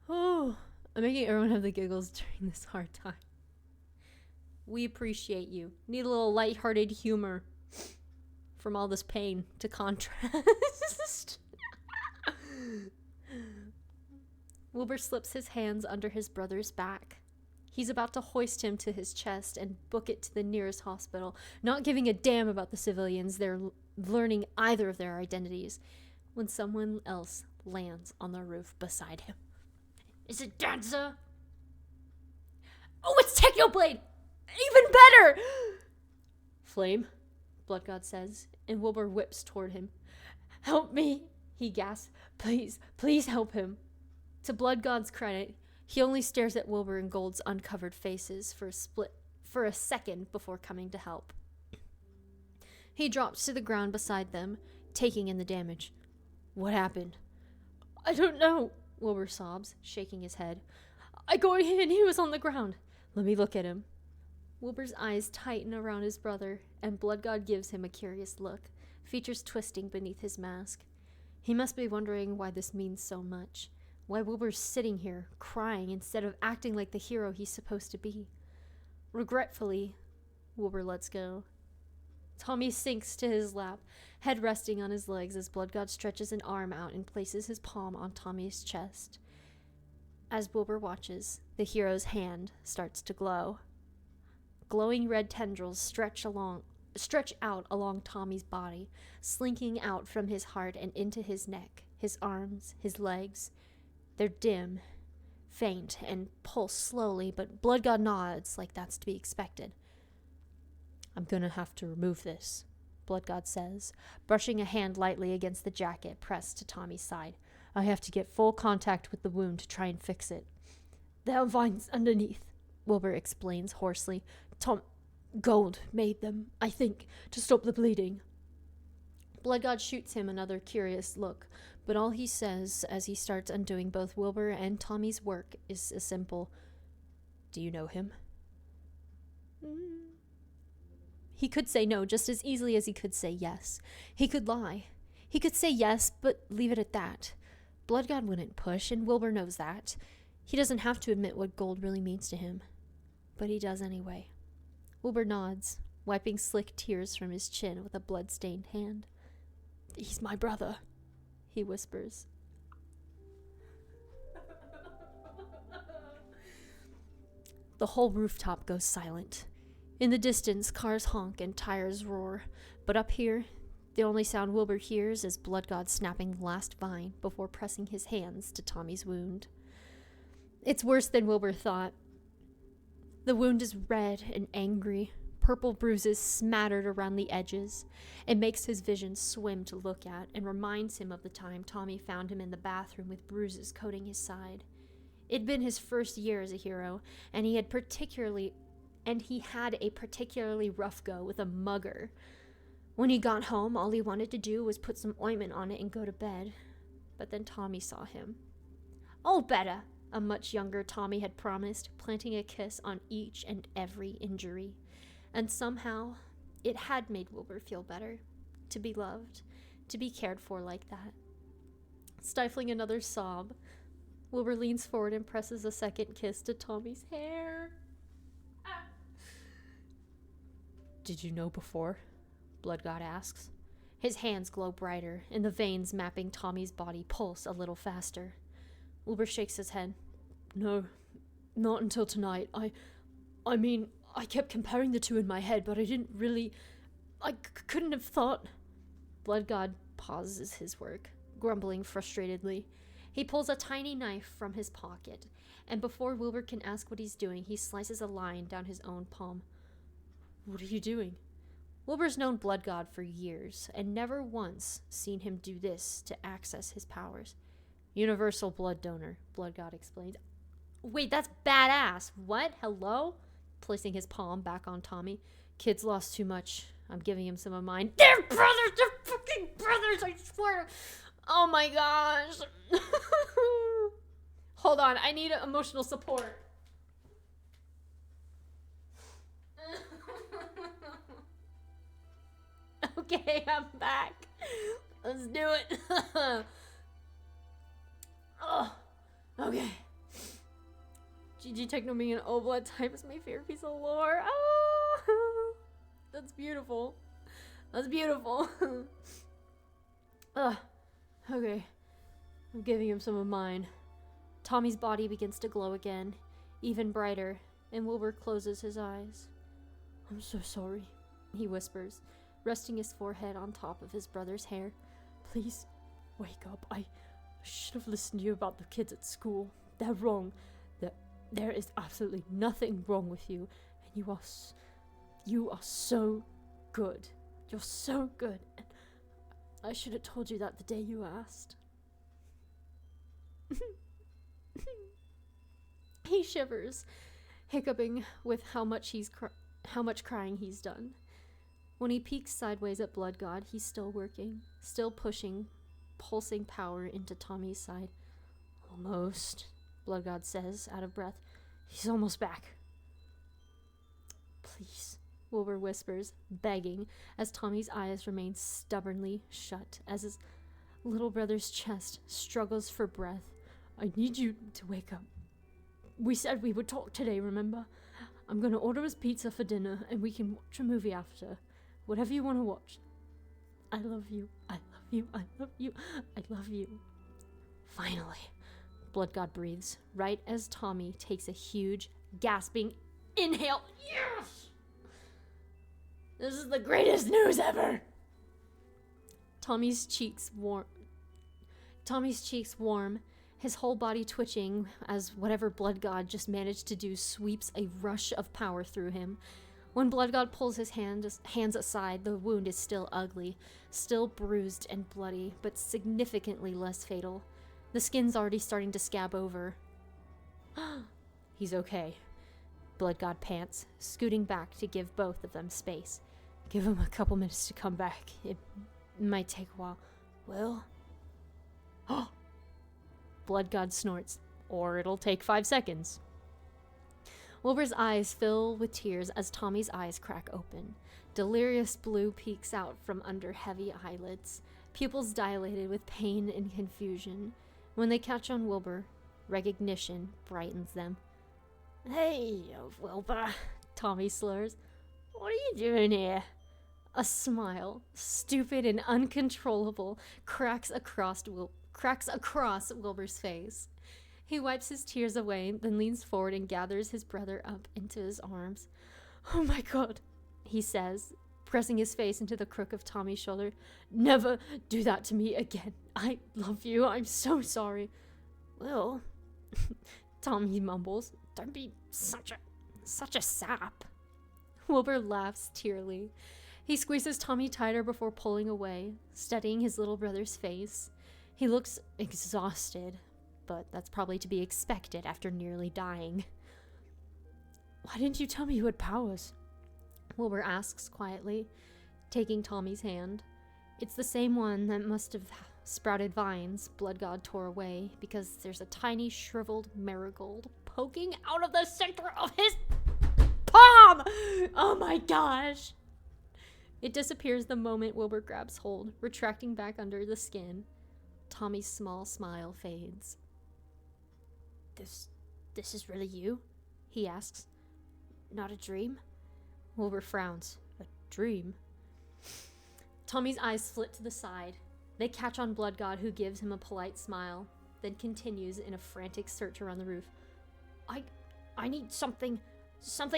Oh, I'm making everyone have the giggles during this hard time. We appreciate you. Need a little lighthearted humor from all this pain to contrast. Wilbur slips his hands under his brother's back. He's about to hoist him to his chest and book it to the nearest hospital, not giving a damn about the civilians they're learning either of their identities, when someone else lands on the roof beside him. Is it Danza? Oh, it's Technoblade! Even better! Flame, Blood God says, and Wilbur whips toward him. Help me, he gasps. Please, please help him. To Blood God's credit, he only stares at Wilbur and Gold's uncovered faces for a second before coming to help. He drops to the ground beside them, taking in the damage. What happened? I don't know, Wilbur sobs, shaking his head. I go in and he was on the ground. Let me look at him. Wilbur's eyes tighten around his brother, and Blood God gives him a curious look, features twisting beneath his mask. He must be wondering why this means so much. Why Wilbur's sitting here, crying, instead of acting like the hero he's supposed to be. Regretfully, Wilbur lets go. Tommy sinks to his lap, head resting on his legs as Bloodgod stretches an arm out and places his palm on Tommy's chest. As Wilbur watches, the hero's hand starts to glow. Glowing red tendrils stretch out along Tommy's body, slinking out from his heart and into his neck, his arms, his legs. They're dim, faint, and pulse slowly, but Bloodgod nods like that's to be expected. I'm gonna have to remove this, Bloodgod says, brushing a hand lightly against the jacket pressed to Tommy's side. I have to get full contact with the wound to try and fix it. There are vines underneath, Wilbur explains hoarsely. Gold made them, I think, to stop the bleeding. Bloodgod shoots him another curious look, but all he says as he starts undoing both Wilbur and Tommy's work is a simple, "Do you know him?" He could say no just as easily as he could say yes. He could lie. He could say yes, but leave it at that. Bloodgod wouldn't push, and Wilbur knows that. He doesn't have to admit what gold really means to him. But he does anyway. Wilbur nods, wiping slick tears from his chin with a blood-stained hand. He's my brother, he whispers. The whole rooftop goes silent. In the distance, cars honk and tires roar, but up here, the only sound Wilbur hears is Bloodgod snapping the last vine before pressing his hands to Tommy's wound. It's worse than Wilbur thought. The wound is red and angry, purple bruises smattered around the edges. It makes his vision swim to look at and reminds him of the time Tommy found him in the bathroom with bruises coating his side. It'd been his first year as a hero, and he had a particularly rough go with a mugger. When he got home, all he wanted to do was put some ointment on it and go to bed. But then Tommy saw him. "All better," a much younger Tommy had promised, planting a kiss on each and every injury. And somehow, it had made Wilbur feel better. To be loved, to be cared for like that. Stifling another sob, Wilbur leans forward and presses a second kiss to Tommy's hair. Did you know before? Bloodgod asks. His hands glow brighter, and the veins mapping Tommy's body pulse a little faster. Wilbur shakes his head. No, not until tonight. I mean, I kept comparing the two in my head, but I couldn't have thought. Bloodgod pauses his work, grumbling frustratedly. He pulls a tiny knife from his pocket, and before Wilbur can ask what he's doing, he slices a line down his own palm. What are you doing? Wilbur's known Bloodgod for years, and never once seen him do this to access his powers. Universal blood donor, Bloodgod explains. Wait, that's badass. What? Hello? Placing his palm back on Tommy. Kid's lost too much. I'm giving him some of mine. They're brothers! They're fucking brothers, I swear! Oh my gosh. Hold on, I need emotional support. Okay, I'm back. Let's do it. Oh, okay. GG Techno being an O-Blood type is my favorite piece of lore. Oh, that's beautiful. That's beautiful. Okay. I'm giving him some of mine. Tommy's body begins to glow again, even brighter, and Wilbur closes his eyes. I'm so sorry, he whispers, resting his forehead on top of his brother's hair. Please, wake up. I should have listened to you about the kids at school. They're wrong. There is absolutely nothing wrong with you, and you are so good. You're so good. And I should have told you that the day you asked. He shivers, hiccuping with how much crying he's done. When he peeks sideways at Bloodgod, he's still working, still pushing, pulsing power into Tommy's side. Almost, Bloodgod says, out of breath. He's almost back. Please, Wilbur whispers, begging, as Tommy's eyes remain stubbornly shut, as his Little brother's chest struggles for breath. I need you to wake up. We said we would talk today, remember? I'm gonna order us pizza for dinner and we can watch a movie after. Whatever you want to watch. I love you. I love you. I love you. I love you. Finally, Blood God breathes, right as Tommy takes a huge, gasping inhale. Yes! This is the greatest news ever! Tommy's cheeks warm, his whole body twitching as whatever Blood God just managed to do sweeps a rush of power through him. When Blood God pulls his hands aside, the wound is still ugly, still bruised and bloody, but significantly less fatal. The skin's already starting to scab over. He's okay. Blood God pants, scooting back to give both of them space. Give him a couple minutes to come back. It might take a while. Well? Blood God snorts. Or it'll take 5 seconds. Wilbur's eyes fill with tears as Tommy's eyes crack open. Delirious blue peeks out from under heavy eyelids, pupils dilated with pain and confusion. When they catch on Wilbur, recognition brightens them. Hey, Wilbur, Tommy slurs. What are you doing here? A smile, stupid and uncontrollable, cracks across Wilbur's face. He wipes his tears away, then leans forward and gathers his brother up into his arms. Oh my God, he says, pressing his face into the crook of Tommy's shoulder. Never do that to me again. I love you. I'm so sorry. Well, Tommy mumbles, don't be such a sap. Wilbur laughs tearily. He squeezes Tommy tighter before pulling away, studying his little brother's face. He looks exhausted, but that's probably to be expected after nearly dying. Why didn't you tell me you had powers? Wilbur asks quietly, taking Tommy's hand. It's the same one that must have sprouted vines Blood God tore away, because there's a tiny shriveled marigold poking out of the center of his palm! Oh my gosh! It disappears the moment Wilbur grabs hold, retracting back under the skin. Tommy's small smile fades. This is really you? He asks. Not a dream? Wilbur frowns. A dream? Tommy's eyes flit to the side. They catch on Blood God, who gives him a polite smile, then continues in a frantic search around the roof. I need something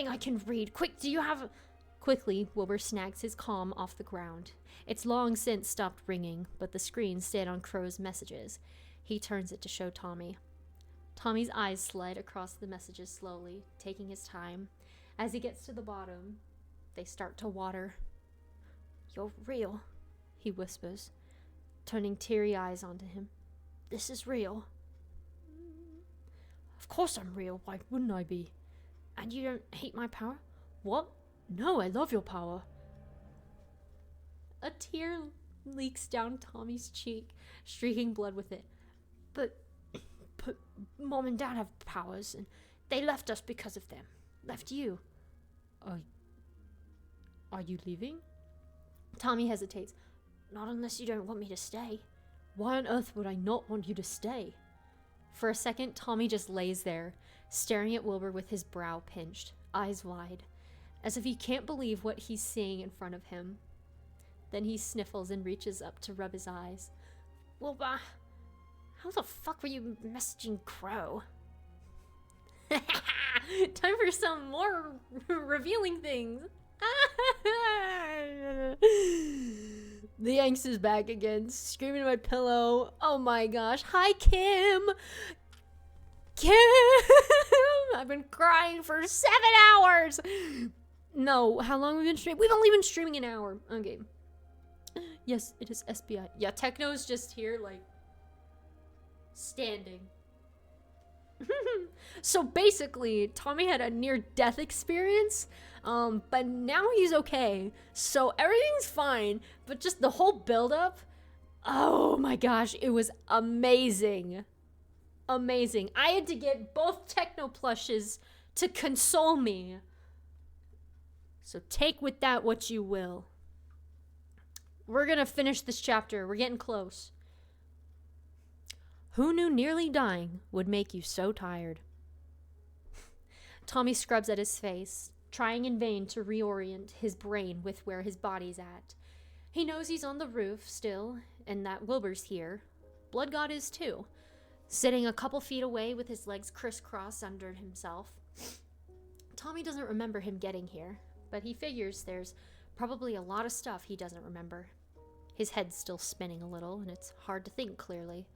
I can read. Quick, do you have... Quickly, Wilbur snags his comm off the ground. It's long since stopped ringing, but the screen stayed on Crow's messages. He turns it to show Tommy. Tommy's eyes slide across the messages slowly, taking his time. As he gets to the bottom, they start to water. You're real, he whispers, turning teary eyes onto him. This is real. Of course I'm real. Why wouldn't I be? And you don't hate my power? What? No, I love your power. A tear leaks down Tommy's cheek, streaking blood with it. But Mom and Dad have powers, and they left us because of them. Left you. Are you leaving? Tommy hesitates. Not unless you don't want me to stay. Why on earth would I not want you to stay? For a second, Tommy just lays there, staring at Wilbur with his brow pinched, eyes wide, as if he can't believe what he's seeing in front of him. Then he sniffles and reaches up to rub his eyes. Wilbur, how the fuck were you messaging Crow? Time for some more revealing things. The angst is back again, screaming at my pillow. Oh my gosh. Hi, Kim! Kim! I've been crying for 7 hours! No, how long have we been streaming? We've only been streaming an hour. Okay. Yes, it is SBI. Yeah, Techno's just here, like, standing. So basically, Tommy had a near-death experience, but now he's okay. So everything's fine, but just the whole build-up, oh my gosh, it was amazing. Amazing. I had to get both Techno plushes to console me. So take with that what you will. We're gonna finish this chapter. We're getting close. Who knew nearly dying would make you so tired? Tommy scrubs at his face, trying in vain to reorient his brain with where his body's at. He knows he's on the roof still, and that Wilbur's here. Blood God is too, sitting a couple feet away with his legs crisscrossed under himself. Tommy doesn't remember him getting here, but he figures there's probably a lot of stuff he doesn't remember. His head's still spinning a little, and it's hard to think clearly.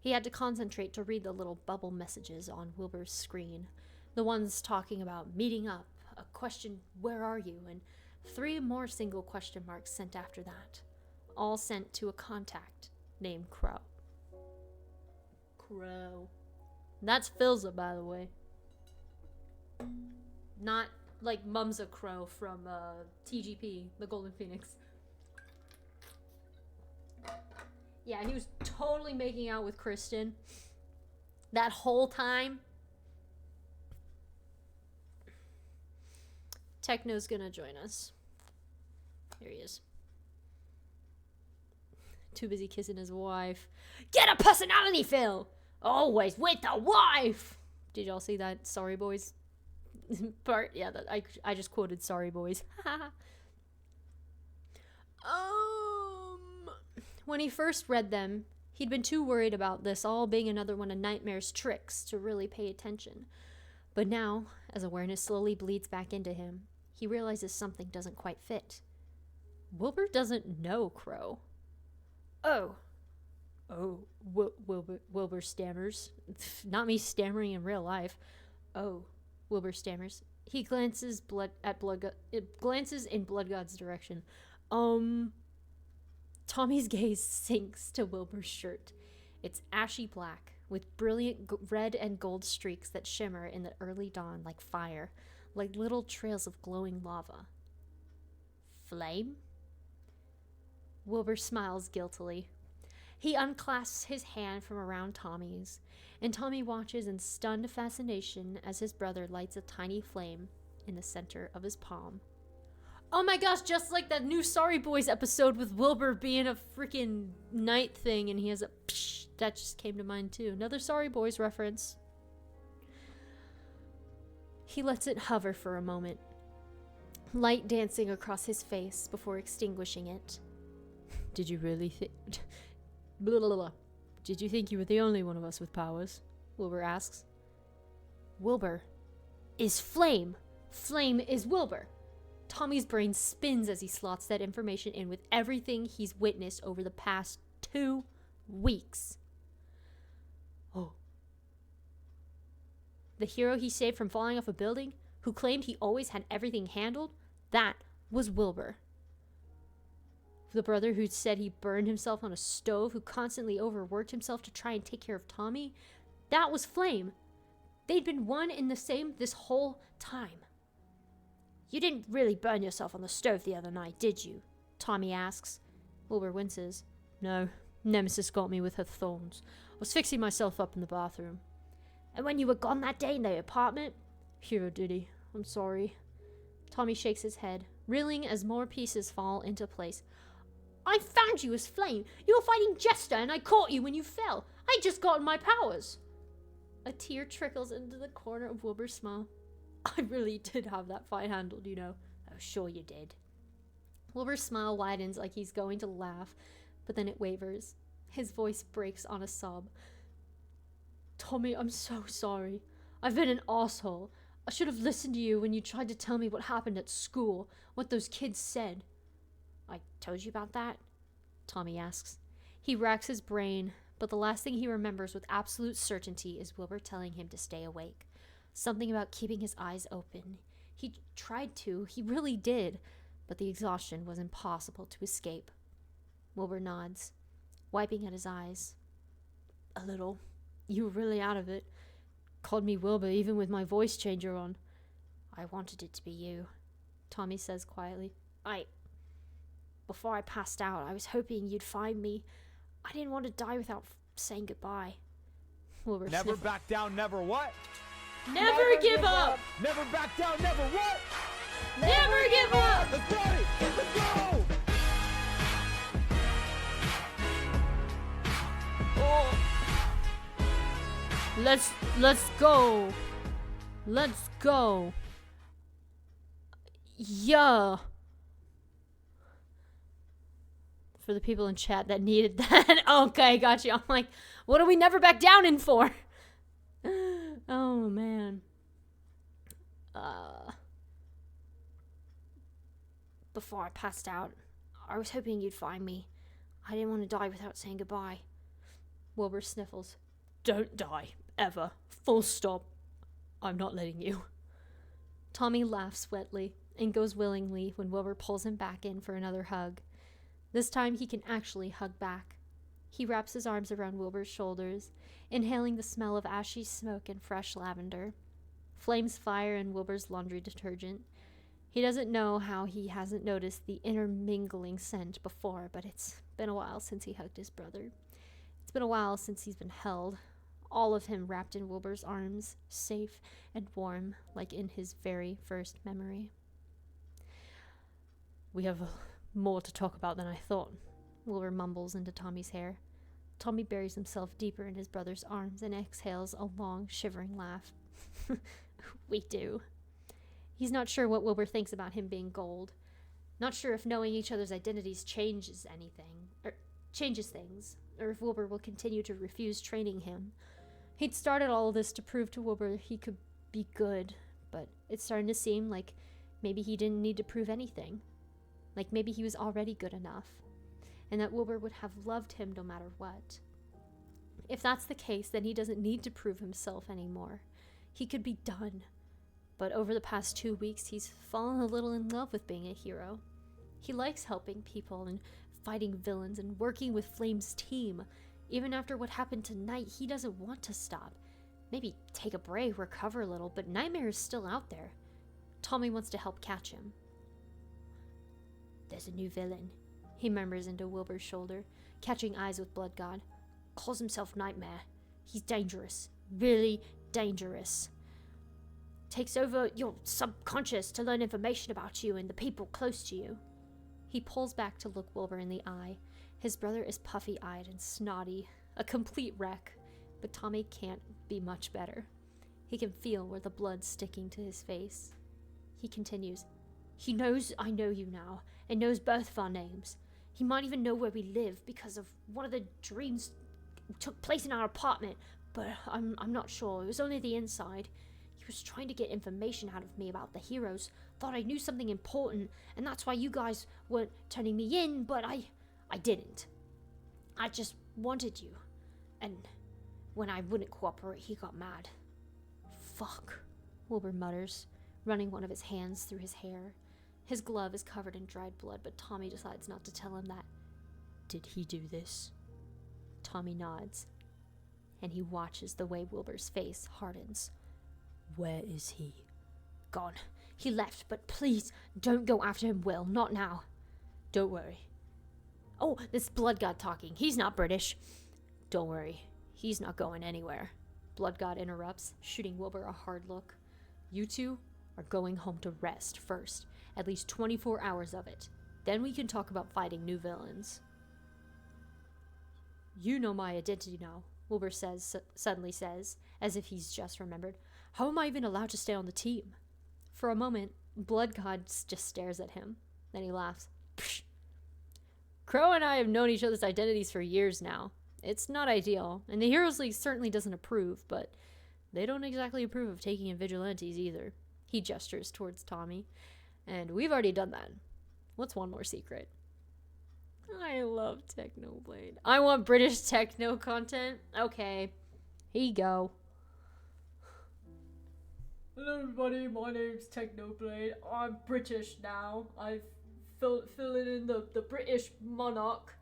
He had to concentrate to read the little bubble messages on Wilbur's screen. The ones talking about meeting up, a question, where are you, and 3 more single question marks sent after that. All sent to a contact named Crow. Crow. That's Philza, by the way. Not like Mum's a Crow from TGP, the Golden Phoenix. Yeah, he was totally making out with Kristen that whole time. Techno's gonna join us. Here he is. Too busy kissing his wife. Get a personality, Phil! Always with the wife! Did y'all see that Sorry Boys part? Yeah, I just quoted Sorry Boys. When he first read them, he'd been too worried about this all being another one of Nightmare's tricks to really pay attention. But now, as awareness slowly bleeds back into him, he realizes something doesn't quite fit. Wilbur doesn't know Crow. Wilbur stammers. Not me stammering in real life. Oh, Wilbur stammers. He glances in Blood God's direction. Tommy's gaze sinks to Wilbur's shirt. It's ashy black, with brilliant red and gold streaks that shimmer in the early dawn like fire, like little trails of glowing lava. Flame? Wilbur smiles guiltily. He unclasps his hand from around Tommy's, and Tommy watches in stunned fascination as his brother lights a tiny flame in the center of his palm. Oh my gosh, just like that new Sorry Boys episode with Wilbur being a freaking night thing and he has a psh, that just came to mind too. Another Sorry Boys reference. He lets it hover for a moment, light dancing across his face before extinguishing it. Did you really think... Did you think you were the only one of us with powers? Wilbur asks. Wilbur is Flame. Flame is Wilbur. Tommy's brain spins as he slots that information in with everything he's witnessed over the past 2 weeks. Oh. The hero he saved from falling off a building, who claimed he always had everything handled, that was Wilbur. The brother who said he burned himself on a stove, who constantly overworked himself to try and take care of Tommy, that was Flame. They'd been one and the same this whole time. You didn't really burn yourself on the stove the other night, did you? Tommy asks. Wilbur winces. No, Nemesis got me with her thorns. I was fixing myself up in the bathroom. And when you were gone that day in the apartment? Hero duty. I'm sorry. Tommy shakes his head, reeling as more pieces fall into place. I found you as Flame. You were fighting Jester and I caught you when you fell. I just got my powers. A tear trickles into the corner of Wilbur's smile. I really did have that fight handled, you know. Oh, sure you did. Wilbur's smile widens like he's going to laugh, but then it wavers. His voice breaks on a sob. Tommy, I'm so sorry. I've been an asshole. I should have listened to you when you tried to tell me what happened at school, what those kids said. I told you about that? Tommy asks. He racks his brain, but the last thing he remembers with absolute certainty is Wilbur telling him to stay awake. Something about keeping his eyes open. He tried to, he really did, but the exhaustion was impossible to escape. Wilbur nods, wiping at his eyes. A little. You were really out of it. Called me Wilbur even with my voice changer on. I wanted it to be you, Tommy says quietly. Before I passed out, I was hoping you'd find me. I didn't want to die without saying goodbye. Wilbur Never sniffed. back down, never what? Never give up! Never back down, never what? Never give up! Let's go! Let's go! Oh. Let's go. Let's go. Yeah. For the people in chat that needed that. Okay, got you. I'm like, what are we never back down in for? Oh, man. Before I passed out, I was hoping you'd find me. I didn't want to die without saying goodbye. Wilbur sniffles. Don't die. Ever. Full stop. I'm not letting you. Tommy laughs wetly and goes willingly when Wilbur pulls him back in for another hug. This time he can actually hug back. He wraps his arms around Wilbur's shoulders, inhaling the smell of ashy smoke and fresh lavender. Flames fire in Wilbur's laundry detergent. He doesn't know how he hasn't noticed the intermingling scent before, but it's been a while since he hugged his brother. It's been a while since he's been held. All of him wrapped in Wilbur's arms, safe and warm, like in his very first memory. We have more to talk about than I thought, Wilbur mumbles into Tommy's hair. Tommy buries himself deeper in his brother's arms and exhales a long, shivering laugh. We do. He's not sure what Wilbur thinks about him being gold. Not sure if knowing each other's identities changes things, or if Wilbur will continue to refuse training him. He'd started all of this to prove to Wilbur he could be good, but it's starting to seem like maybe he didn't need to prove anything. Like maybe he was already good enough, and that Wilbur would have loved him no matter what. If that's the case, then he doesn't need to prove himself anymore. He could be done. But over the past 2 weeks, he's fallen a little in love with being a hero. He likes helping people and fighting villains and working with Flame's team. Even after what happened tonight, he doesn't want to stop. Maybe take a break, recover a little, but Nightmare is still out there. Tommy wants to help catch him. There's a new villain, he murmurs into Wilbur's shoulder, catching eyes with Blood God. Calls himself Nightmare. He's dangerous. Really dangerous. Takes over your subconscious to learn information about you and the people close to you. He pulls back to look Wilbur in the eye. His brother is puffy-eyed and snotty, a complete wreck, but Tommy can't be much better. He can feel where the blood's sticking to his face. He continues, He knows I know you now, and knows both of our names. He might even know where we live because of one of the dreams took place in our apartment, but I'm not sure. It was only the inside. He was trying to get information out of me about the heroes. Thought I knew something important, and that's why you guys weren't turning me in, but I didn't. I just wanted you. And when I wouldn't cooperate, he got mad. Fuck, Wilbur mutters, running one of his hands through his hair. His glove is covered in dried blood, but Tommy decides not to tell him that. Did he do this? Tommy nods, and he watches the way Wilbur's face hardens. Where is he? Gone. He left, but please don't go after him, Will. Not now. Don't worry. Oh, this Blood God talking. He's not British. Don't worry. He's not going anywhere. Blood God interrupts, shooting Wilbur a hard look. You two are going home to rest first. At least 24 hours of it. Then we can talk about fighting new villains. You know my identity now, Wilbur suddenly says, as if he's just remembered. How am I even allowed to stay on the team? For a moment, Blood God just stares at him. Then he laughs. Psh. Crow and I have known each other's identities for years now. It's not ideal, and the Heroes League certainly doesn't approve, but they don't exactly approve of taking in vigilantes either. He gestures towards Tommy. And we've already done that. What's one more secret? I love Technoblade. I want British techno content. Okay. Here you go. Hello everybody, my name's Technoblade. I'm British now. I've filled in the British monarch.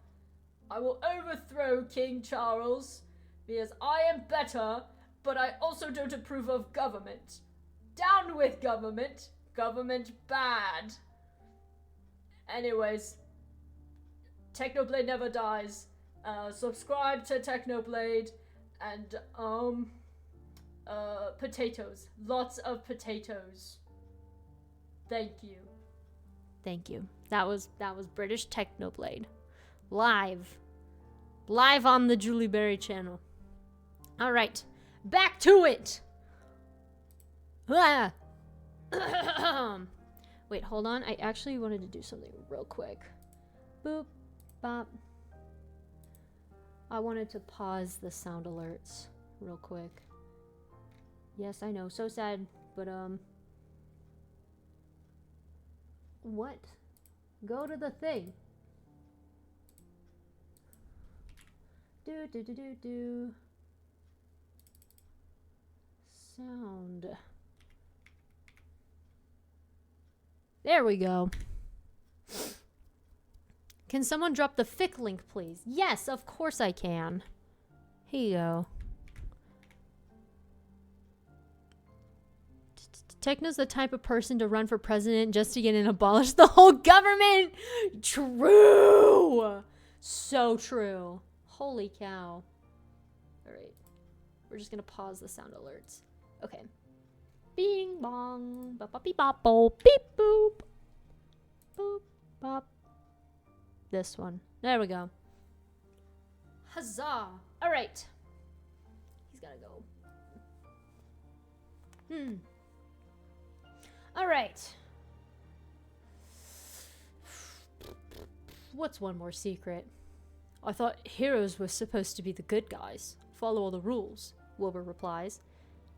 I will overthrow King Charles because I am better, but I also don't approve of government. Down with government. Government bad. Anyways, Technoblade never dies. Subscribe to Technoblade and potatoes. Lots of potatoes. Thank you. Thank you. That was British Technoblade. Live on the Juliberry channel. All right. Back to it! Ah. Wait, hold on. I actually wanted to do something real quick. Boop, bop. I wanted to pause the sound alerts real quick. Yes, I know. So sad, but what? Go to the thing. Do. Sound. There we go. Can someone drop the fic link, please? Yes, of course I can. Here you go. Techno's the type of person to run for president just to get and abolish the whole government. True. So true. Holy cow. All right. We're just going to pause the sound alerts. Okay. Bing bong. Bop bop beep bop bo. Beep boop. Boop bop. This one. There we go. Huzzah. All right. He's got to go. All right. What's one more secret? I thought heroes were supposed to be the good guys. Follow all the rules, Wilbur replies.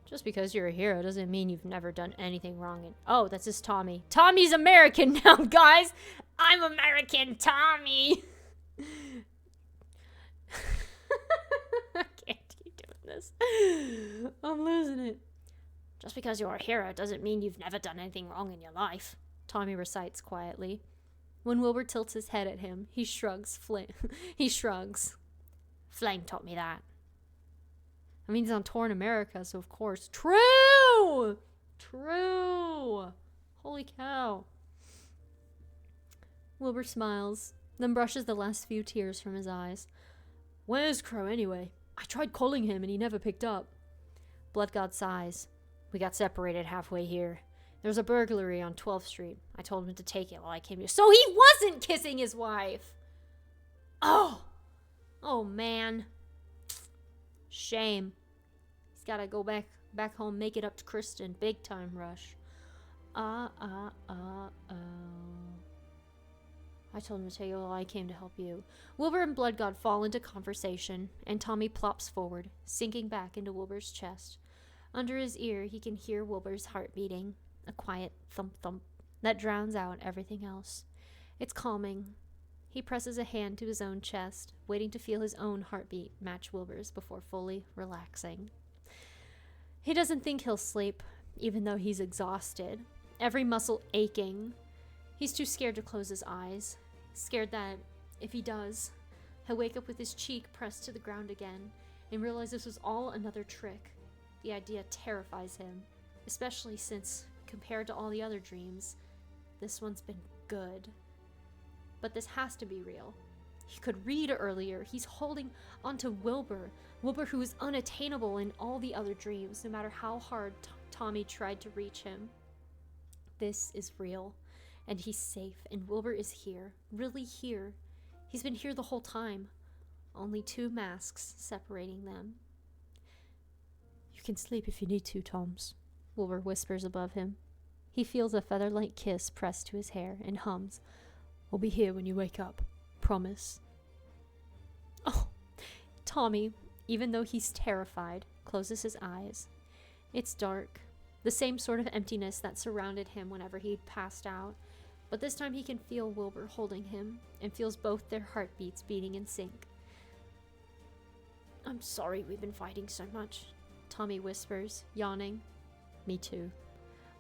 Just because you're a hero doesn't mean you've never done anything wrong. Oh, that's just Tommy. Tommy's American now, guys. I'm American Tommy. I can't keep doing this. I'm losing it. Just because you're a hero doesn't mean you've never done anything wrong in your life, Tommy recites quietly. When Wilbur tilts his head at him, he shrugs. He shrugs. Flame taught me that. I mean, he's on tour in America, so of course. True! True! Holy cow. Wilbur smiles, then brushes the last few tears from his eyes. Where's Crow anyway? I tried calling him and he never picked up. Blood God sighs. We got separated halfway here. There's a burglary on 12th Street. I told him to take it while I came here. So he wasn't kissing his wife! Oh! Oh, man. Shame. He's gotta go back home, make it up to Kristen. Big time rush. I told him to tell you all I came to help you. Wilbur and Blood God fall into conversation, and Tommy plops forward, sinking back into Wilbur's chest. Under his ear, he can hear Wilbur's heart beating, a quiet thump-thump that drowns out everything else. It's calming. He presses a hand to his own chest, waiting to feel his own heartbeat match Wilbur's before fully relaxing. He doesn't think he'll sleep, even though he's exhausted, every muscle aching. He's too scared to close his eyes, scared that, if he does, he'll wake up with his cheek pressed to the ground again and realize this was all another trick. The idea terrifies him, especially since, compared to all the other dreams, this one's been good. But this has to be real. He could read earlier. He's holding onto Wilbur. Wilbur who is unattainable in all the other dreams, no matter how hard Tommy tried to reach him. This is real. And he's safe, and Wilbur is here, really here. He's been here the whole time. Only 2 masks separating them. You can sleep if you need to, Toms, Wilbur whispers above him. He feels a feather-like kiss pressed to his hair and hums, I'll be here when you wake up. Promise. Oh, Tommy, even though he's terrified, closes his eyes. It's dark, the same sort of emptiness that surrounded him whenever he'd passed out. But this time he can feel Wilbur holding him, and feels both their heartbeats beating in sync. I'm sorry we've been fighting so much, Tommy whispers, yawning. Me too.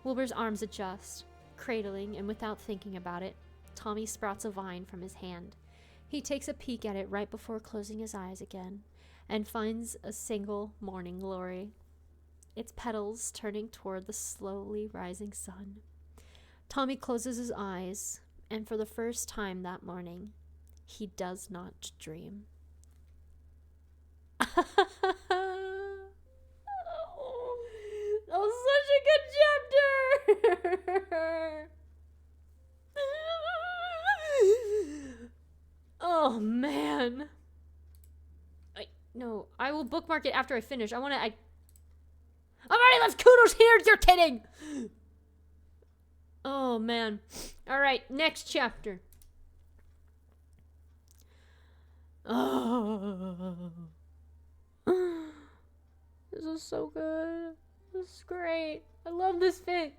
Wilbur's arms adjust, cradling, and without thinking about it, Tommy sprouts a vine from his hand. He takes a peek at it right before closing his eyes again, and finds a single morning glory. Its petals turning toward the slowly rising sun. Tommy closes his eyes, and for the first time that morning, he does not dream. That was such a good chapter! Oh, man. I will bookmark it after I finish. I've already left kudos here. You're kidding. Oh, man. All right, next chapter. Oh. This is so good. This is great. I love this fic.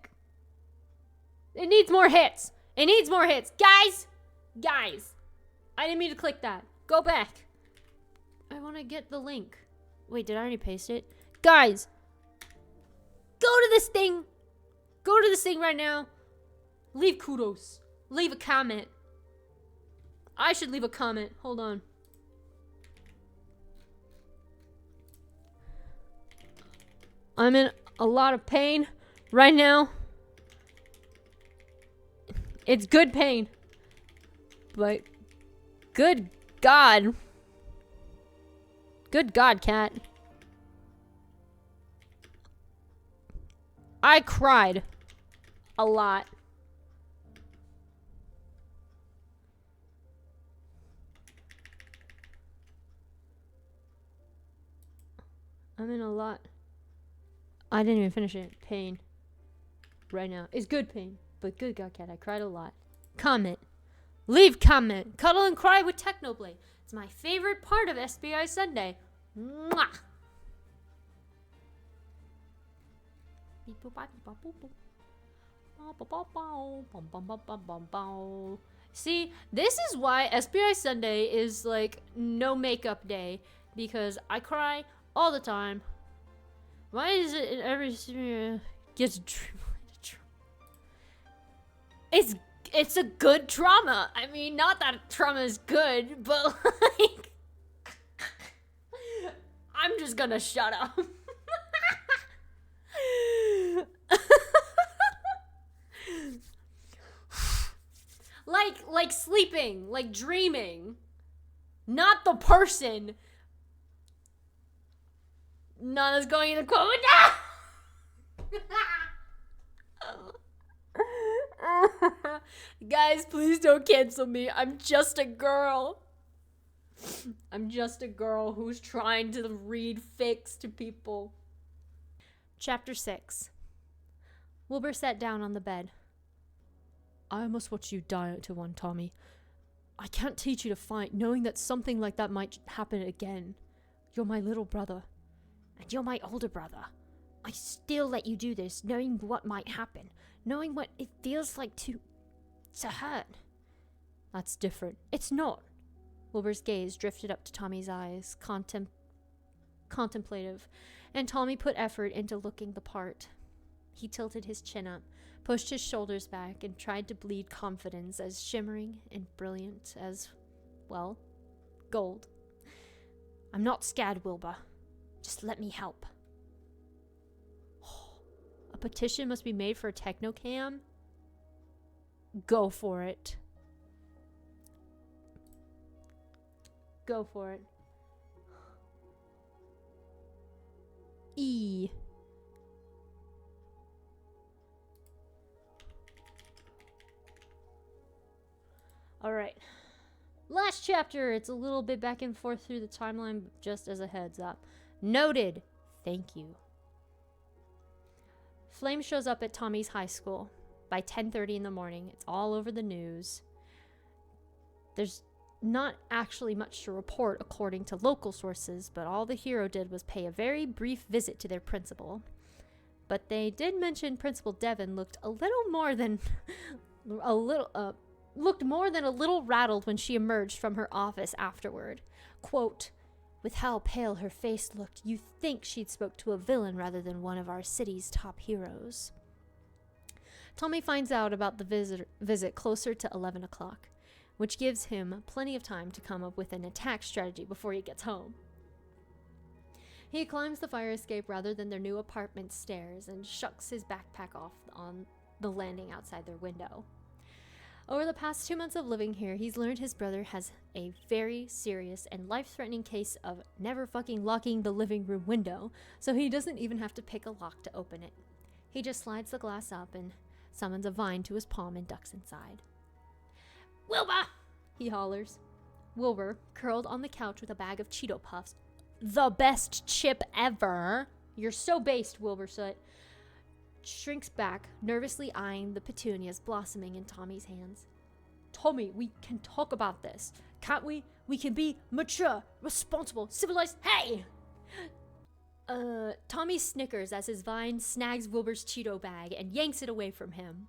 It needs more hits. It needs more hits. Guys. I didn't mean to click that. Go back. I want to get the link. Wait, did I already paste it? Guys. Go to this thing. Go to this thing right now. Leave kudos. Leave a comment. I should leave a comment. Hold on. I'm in a lot of pain right now. It's good pain. But good God. Good God, cat. I cried a lot. I'm in a lot. I didn't even finish it. Pain. Right now. It's good pain. But good God, cat. I cried a lot. Comment. Leave comment. Cuddle and cry with Technoblade. It's my favorite part of SBI Sunday. Mwah! See, this is why SBI Sunday is like no makeup day. Because I cry all the time. Why is it in every gets it's a good trauma. I mean, not that trauma is good, but like I'm just gonna shut up. like sleeping, like dreaming. Not the person. Nana's going in the quote. No! Guys, please don't cancel me. I'm just a girl. I'm just a girl who's trying to read fics to people. Chapter 6. Wilbur sat down on the bed. I almost watched you die to one, Tommy. I can't teach you to fight, knowing that something like that might happen again. You're my little brother. And you're my older brother. I still let you do this, knowing what might happen. Knowing what it feels like to hurt. That's different. It's not. Wilbur's gaze drifted up to Tommy's eyes, contemplative, and Tommy put effort into looking the part. He tilted his chin up, pushed his shoulders back, and tried to bleed confidence as shimmering and brilliant as, well, gold. I'm not scared, Wilbur. Just let me help. A petition must be made for a technocam? Go for it. Go for it. E. Alright. Last chapter. It's a little bit back and forth through the timeline, just as a heads up. Noted. Thank you. Flame shows up at Tommy's high school by 10:30 in the morning. It's all over the news. There's not actually much to report according to local sources, but all the hero did was pay a very brief visit to their principal. But they did mention Principal Devon looked more than a little rattled when she emerged from her office afterward. Quote, with how pale her face looked, you'd think she'd spoke to a villain rather than one of our city's top heroes. Tommy finds out about the visit closer to 11 o'clock, which gives him plenty of time to come up with an attack strategy before he gets home. He climbs the fire escape rather than their new apartment stairs and shucks his backpack off on the landing outside their window. Over the past 2 months of living here, he's learned his brother has a very serious and life-threatening case of never fucking locking the living room window, so he doesn't even have to pick a lock to open it. He just slides the glass up and summons a vine to his palm and ducks inside. Wilbur! He hollers. Wilbur, curled on the couch with a bag of Cheeto Puffs, the best chip ever, You're so based, Wilbur shrinks back, nervously eyeing the petunias blossoming in Tommy's hands. Tommy, we can talk about this, can't we? We can be mature, responsible, civilized. Hey! Tommy snickers as his vine snags Wilbur's Cheeto bag and yanks it away from him.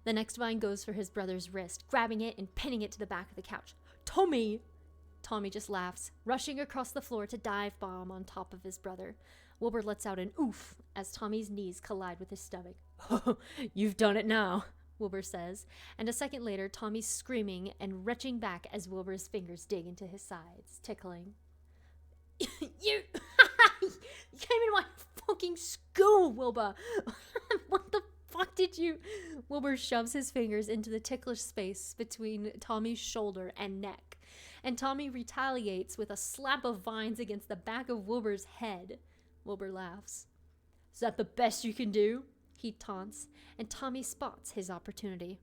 The next vine goes for his brother's wrist, grabbing it and pinning it to the back of the couch. Tommy! Tommy just laughs, rushing across the floor to dive bomb on top of his brother. Wilbur lets out an oof as Tommy's knees collide with his stomach. You've done it now, Wilbur says, and a second later, Tommy's screaming and retching back as Wilbur's fingers dig into his sides, tickling. You came into my fucking school, Wilbur! What the fuck did you... Wilbur shoves his fingers into the ticklish space between Tommy's shoulder and neck, and Tommy retaliates with a slap of vines against the back of Wilbur's head. Wilbur laughs. Is that the best you can do? He taunts, and Tommy spots his opportunity.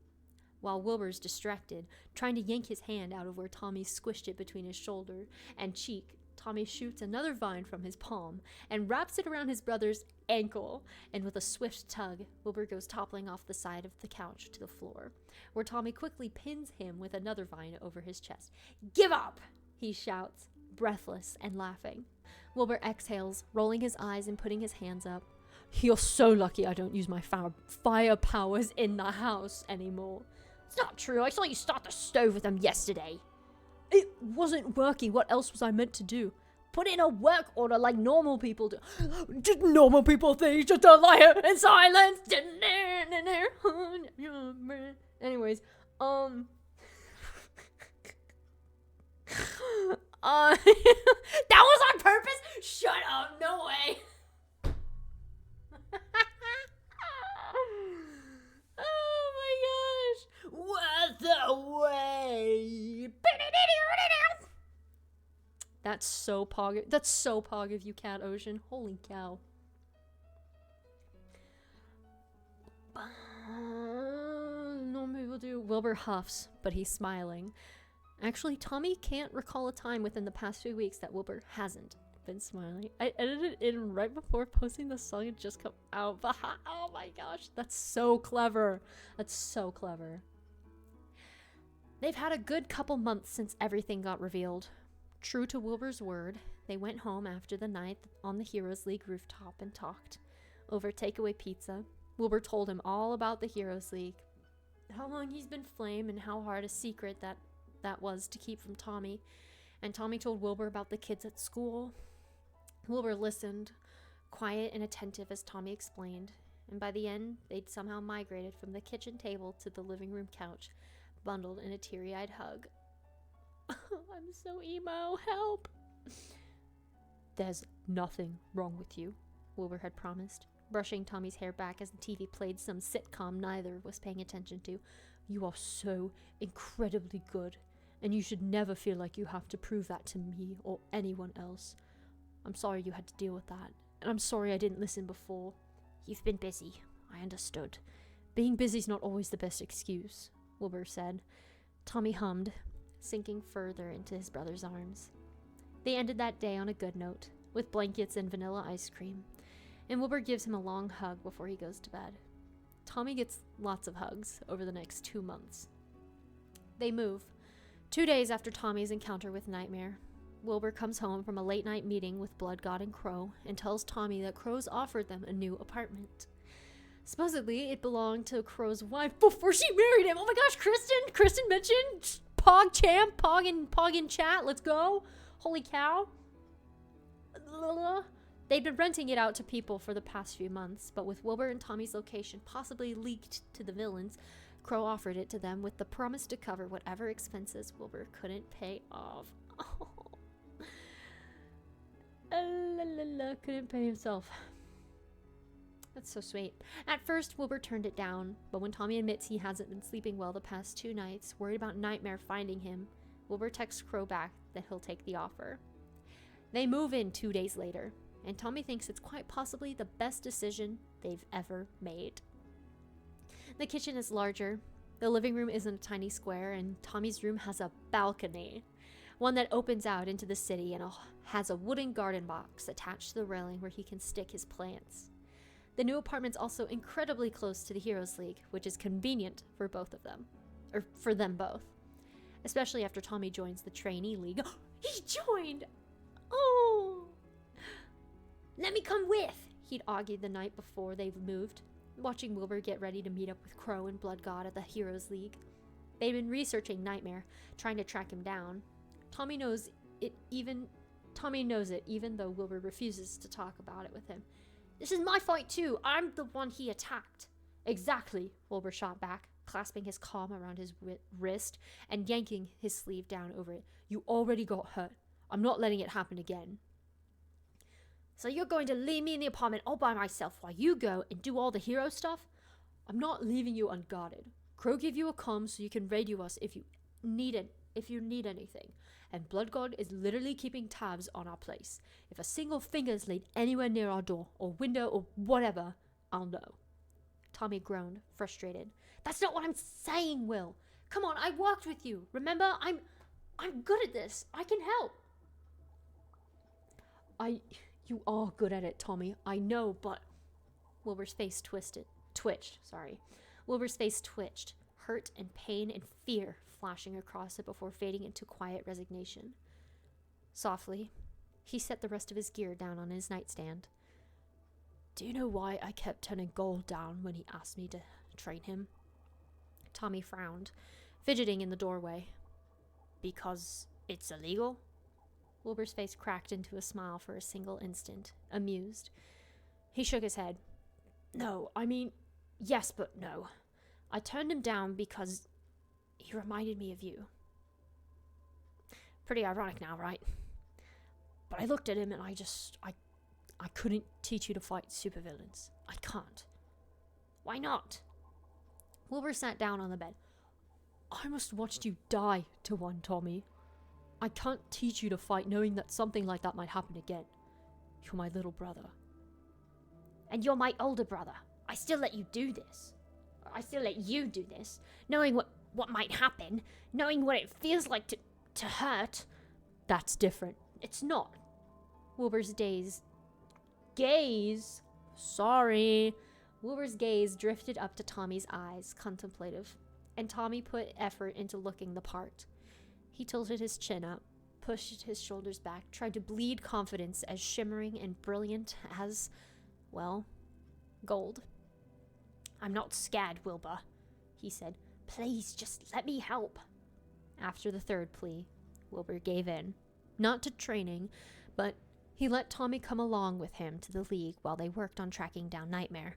While Wilbur's distracted, trying to yank his hand out of where Tommy squished it between his shoulder and cheek, Tommy shoots another vine from his palm and wraps it around his brother's ankle, and with a swift tug, Wilbur goes toppling off the side of the couch to the floor, where Tommy quickly pins him with another vine over his chest. Give up! He shouts, breathless and laughing. Wilbur exhales, rolling his eyes and putting his hands up. You're so lucky I don't use my fire powers in the house anymore. It's not true. I saw you start the stove with them yesterday. It wasn't working. What else was I meant to do? Put in a work order like normal people do. Just normal people think, just a liar in silence. Anyways, that was on purpose? Shut up, no way. Oh my gosh. What the way? That's so pog of you, Cat Ocean. Holy cow. Normal people do. Wilbur huffs, but he's smiling. Actually, Tommy can't recall a time within the past few weeks that Wilbur hasn't been smiling. I edited it in right before posting the song had just come out. But oh my gosh, that's so clever. That's so clever. They've had a good couple months since everything got revealed. True to Wilbur's word, they went home after the night on the Heroes League rooftop and talked over takeaway pizza. Wilbur told him all about the Heroes League, how long he's been flame and how hard a secret that was to keep from Tommy. And Tommy told Wilbur about the kids at school. Wilbur listened, quiet and attentive as Tommy explained, and by the end, they'd somehow migrated from the kitchen table to the living room couch, bundled in a teary-eyed hug. I'm so emo, help! There's nothing wrong with you, Wilbur had promised, brushing Tommy's hair back as the TV played some sitcom neither was paying attention to. You are so incredibly good, and you should never feel like you have to prove that to me or anyone else. I'm sorry you had to deal with that, and I'm sorry I didn't listen before. You've been busy, I understood. Being busy's not always the best excuse, Wilbur said. Tommy hummed, sinking further into his brother's arms. They ended that day on a good note, with blankets and vanilla ice cream, and Wilbur gives him a long hug before he goes to bed. Tommy gets lots of hugs over the next 2 months. They move. 2 days after Tommy's encounter with Nightmare, Wilbur comes home from a late-night meeting with Blood God and Crow and tells Tommy that Crow's offered them a new apartment. Supposedly, it belonged to Crow's wife before she married him. Oh my gosh, Kristen mentioned Pog Champ, Pog in chat, let's go. Holy cow. They'd been renting it out to people for the past few months, but with Wilbur and Tommy's location possibly leaked to the villains, Crow offered it to them with the promise to cover whatever expenses Wilbur couldn't pay off. Oh. Couldn't pay himself. That's so sweet. At first, Wilbur turned it down, but when Tommy admits he hasn't been sleeping well the past 2 nights, worried about Nightmare finding him, Wilbur texts Crow back that he'll take the offer. They move in 2 days later, and Tommy thinks it's quite possibly the best decision they've ever made. The kitchen is larger, the living room isn't a tiny square, and Tommy's room has a balcony, one that opens out into the city and a has a wooden garden box attached to the railing where he can stick his plants. The new apartment's also incredibly close to the Heroes League, which is convenient for both of them. Or for them both. Especially after Tommy joins the trainee league. He joined! Oh! Let me come with, he'd argued the night before they moved, watching Wilbur get ready to meet up with Crow and Blood God at the Heroes League. They'd been researching Nightmare, trying to track him down. Tommy knows it even though Wilbur refuses to talk about it with him. This is my fight too. I'm the one he attacked. Exactly, Wilbur shot back, clasping his palm around his wrist and yanking his sleeve down over it. You already got hurt. I'm not letting it happen again. So you're going to leave me in the apartment all by myself while you go and do all the hero stuff? I'm not leaving you unguarded. Crow gave you a comm so you can radio us if you need anything. And Blood God is literally keeping tabs on our place. If a single finger is laid anywhere near our door or window or whatever, I'll know. Tommy groaned, frustrated. That's not what I'm saying, Will. Come on, I worked with you. Remember, I'm good at this. I can help. You are good at it, Tommy. I know, but Wilbur's face twitched. Wilbur's face twitched, hurt and pain and fear flashing across it before fading into quiet resignation. Softly, he set the rest of his gear down on his nightstand. Do you know why I kept turning Gold down when he asked me to train him? Tommy frowned, fidgeting in the doorway. Because it's illegal? Wilbur's face cracked into a smile for a single instant, amused. He shook his head. No, I mean, yes, but no. I turned him down because he reminded me of you. Pretty ironic now, right? But I looked at him and I couldn't teach you to fight supervillains. I can't. Why not? Wilbur sat down on the bed. I must have watched you die to one, Tommy. I can't teach you to fight knowing that something like that might happen again. You're my little brother. And you're my older brother. I still let you do this. I still let you do this, knowing what might happen, knowing what it feels like to hurt. That's different. It's not. Wilbur's gaze drifted up to Tommy's eyes, contemplative, and Tommy put effort into looking the part. He tilted his chin up, pushed his shoulders back, tried to bleed confidence as shimmering and brilliant as, well, gold. I'm not scared, Wilbur, he said. Please, just let me help. After the third plea, Wilbur gave in. Not to training, but he let Tommy come along with him to the league while they worked on tracking down Nightmare.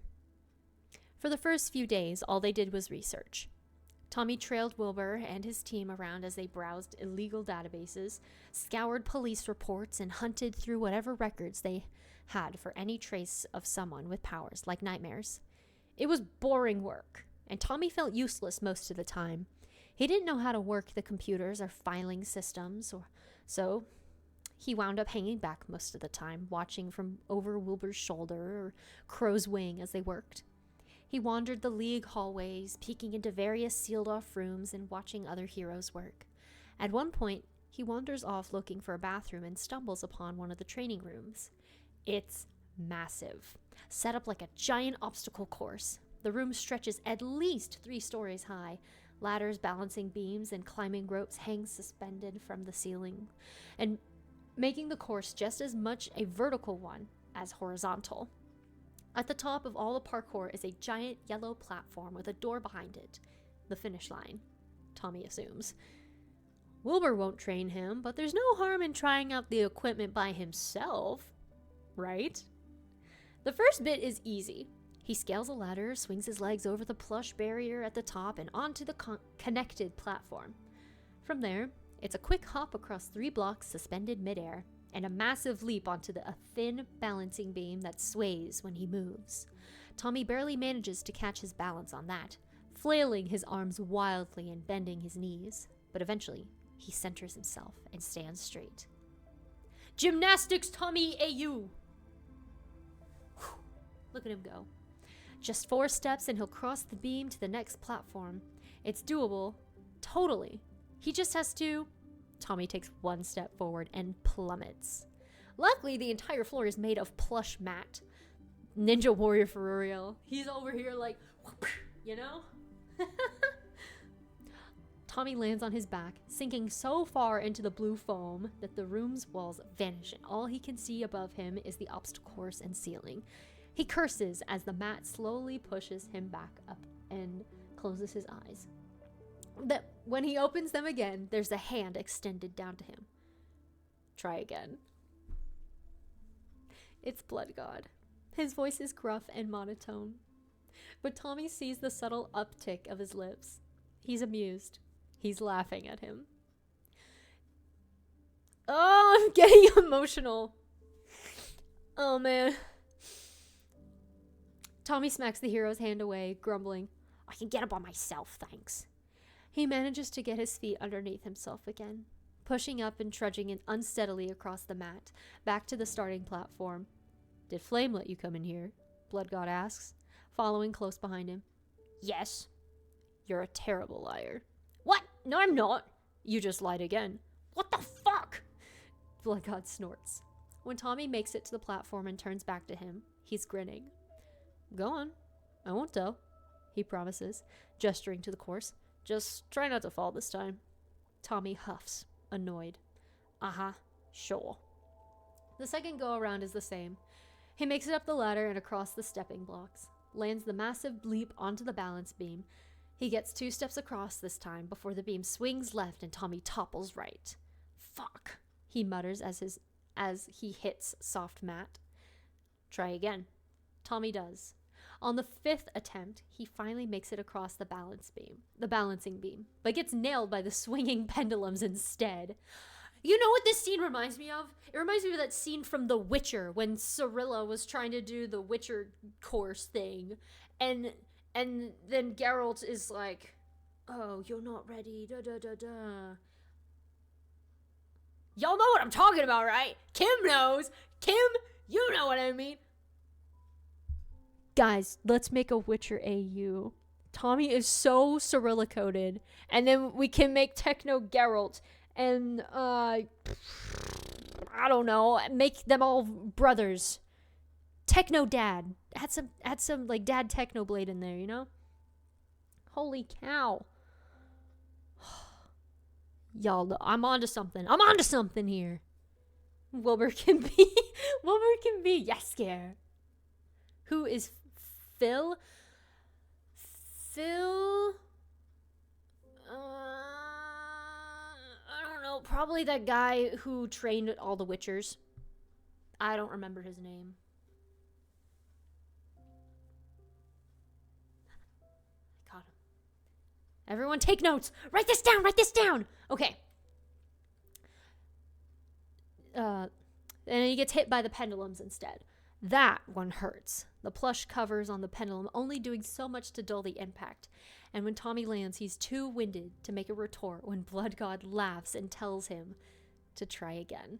For the first few days, all they did was research. Tommy trailed Wilbur and his team around as they browsed illegal databases, scoured police reports, and hunted through whatever records they had for any trace of someone with powers like Nightmare's. It was boring work, and Tommy felt useless most of the time. He didn't know how to work the computers or filing systems, so he wound up hanging back most of the time, watching from over Wilbur's shoulder or Crow's wing as they worked. He wandered the league hallways, peeking into various sealed-off rooms and watching other heroes work. At one point, he wanders off looking for a bathroom and stumbles upon one of the training rooms. It's massive, set up like a giant obstacle course. The room stretches at least 3 stories high. Ladders balancing beams and climbing ropes hang suspended from the ceiling, and making the course just as much a vertical one as horizontal. At the top of all the parkour is a giant yellow platform with a door behind it. The finish line, Tommy assumes. Wilbur won't train him, but there's no harm in trying out the equipment by himself, right? The first bit is easy. He scales a ladder, swings his legs over the plush barrier at the top and onto the connected platform. From there, it's a quick hop across 3 blocks suspended midair, and a massive leap onto a thin balancing beam that sways when he moves. Tommy barely manages to catch his balance on that, flailing his arms wildly and bending his knees, but eventually he centers himself and stands straight. Gymnastics, Tommy AU! Look at him go. Just 4 steps and he'll cross the beam to the next platform. It's doable. Totally. He just has to... Tommy takes 1 step forward and plummets. Luckily, the entire floor is made of plush mat. Ninja warrior for real. He's over here like, you know? Tommy lands on his back, sinking so far into the blue foam that the room's walls vanish and all he can see above him is the obstacle course and ceiling. He curses as the mat slowly pushes him back up and closes his eyes. But when he opens them again, there's a hand extended down to him. Try again. It's Blood God. His voice is gruff and monotone. But Tommy sees the subtle uptick of his lips. He's amused. He's laughing at him. Oh, I'm getting emotional. Oh, man. Tommy smacks the hero's hand away, grumbling, I can get up on myself, thanks. He manages to get his feet underneath himself again, pushing up and trudging in unsteadily across the mat, back to the starting platform. Did Flame let you come in here? Blood God asks, following close behind him. Yes. You're a terrible liar. What? No, I'm not. You just lied again. What the fuck? Blood God snorts. When Tommy makes it to the platform and turns back to him, he's grinning. Go on. I won't tell, he promises, gesturing to the course. Just try not to fall this time. Tommy huffs, annoyed. Uh-huh, sure. The second go-around is the same. He makes it up the ladder and across the stepping blocks, lands the massive leap onto the balance beam. He gets 2 steps across this time before the beam swings left and Tommy topples right. Fuck, he mutters as he hits soft mat. Try again. Tommy does. On the 5th attempt, he finally makes it across the balancing beam, but gets nailed by the swinging pendulums instead. You know what this scene reminds me of? It reminds me of that scene from The Witcher when Cirilla was trying to do the Witcher course thing, and then Geralt is like, oh, you're not ready, da da da da. Y'all know what I'm talking about, right? Kim knows. Kim, you know what I mean. Guys, let's make a Witcher AU. Tommy is so Cirilla coded. And then we can make Techno Geralt and, I don't know, make them all brothers. Techno Dad. Add some like Dad Technoblade in there, you know? Holy cow. Y'all know, I'm onto something. I'm onto something here. Wilbur can be yes scare. Who is Phil? I don't know. Probably that guy who trained all the Witchers. I don't remember his name. I got him. Everyone take notes. Write this down. Okay. And he gets hit by the pendulums instead. That one hurts. The plush covers on the pendulum only doing so much to dull the impact. And when Tommy lands, he's too winded to make a retort when Blood God laughs and tells him to try again.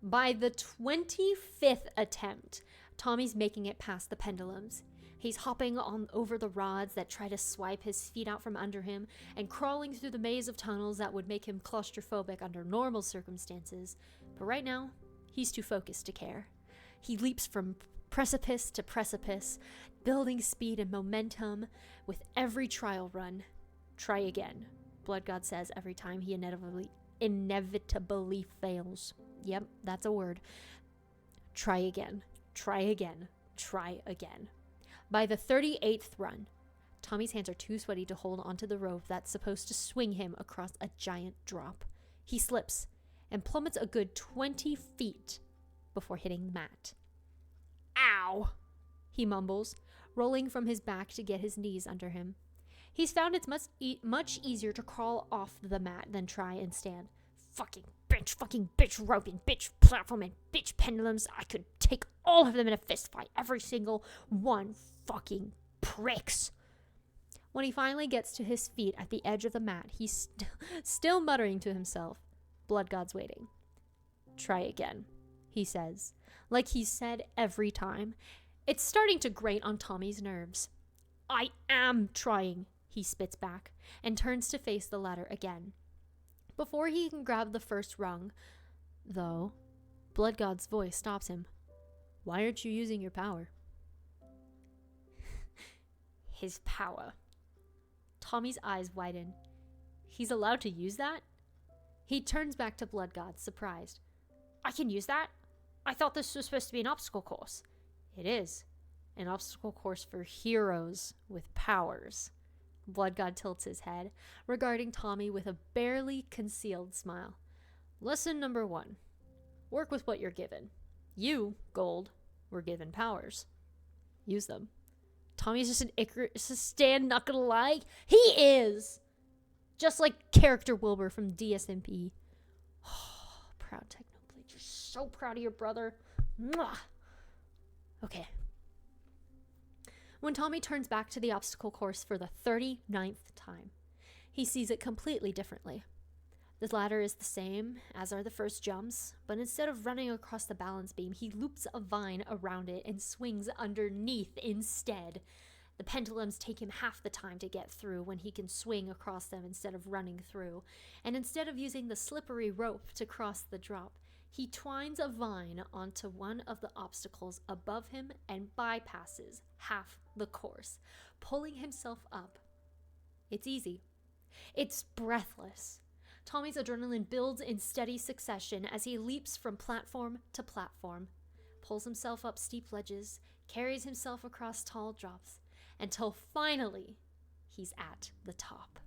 By the 25th attempt, Tommy's making it past the pendulums. He's hopping on over the rods that try to swipe his feet out from under him and crawling through the maze of tunnels that would make him claustrophobic under normal circumstances. But right now, he's too focused to care. He leaps from precipice to precipice, building speed and momentum with every trial run. Try again, Blood God says every time he inevitably fails. Yep, that's a word. Try again. By the 38th run, Tommy's hands are too sweaty to hold onto the rope that's supposed to swing him across a giant drop. He slips and plummets a good 20 feet before hitting the mat. Ow, he mumbles, rolling from his back to get his knees under him. He's found it's much easier to crawl off the mat than try and stand. Fucking bitch roping, bitch platform, and bitch pendulums. I could take all of them in a fist fight. Every single one. Fucking pricks. When he finally gets to his feet at the edge of the mat, he's still muttering to himself. Blood God's waiting. Try again, he says, like he's said every time. It's starting to grate on Tommy's nerves. I am trying, he spits back, and turns to face the ladder again. Before he can grab the first rung, though, Blood God's voice stops him. Why aren't you using your power? His power. Tommy's eyes widen. He's allowed to use that? He turns back to Blood God, surprised. I can use that? I thought this was supposed to be an obstacle course. It is. An obstacle course for heroes with powers. Blood God tilts his head, regarding Tommy with a barely concealed smile. Lesson number 1. Work with what you're given. You, Gold, were given powers. Use them. Tommy's just an Icarus stand, not gonna lie. He is! Just like character Wilbur from DSMP. Oh, proud Technoblade. You're so proud of your brother. Mwah. Okay. When Tommy turns back to the obstacle course for the 39th time, he sees it completely differently. The ladder is the same, as are the first jumps, but instead of running across the balance beam, he loops a vine around it and swings underneath instead. The pendulums take him half the time to get through when he can swing across them instead of running through, and instead of using the slippery rope to cross the drop, he twines a vine onto one of the obstacles above him and bypasses half the course, pulling himself up. It's easy. It's breathless. Tommy's adrenaline builds in steady succession as he leaps from platform to platform, pulls himself up steep ledges, carries himself across tall drops, until finally he's at the top.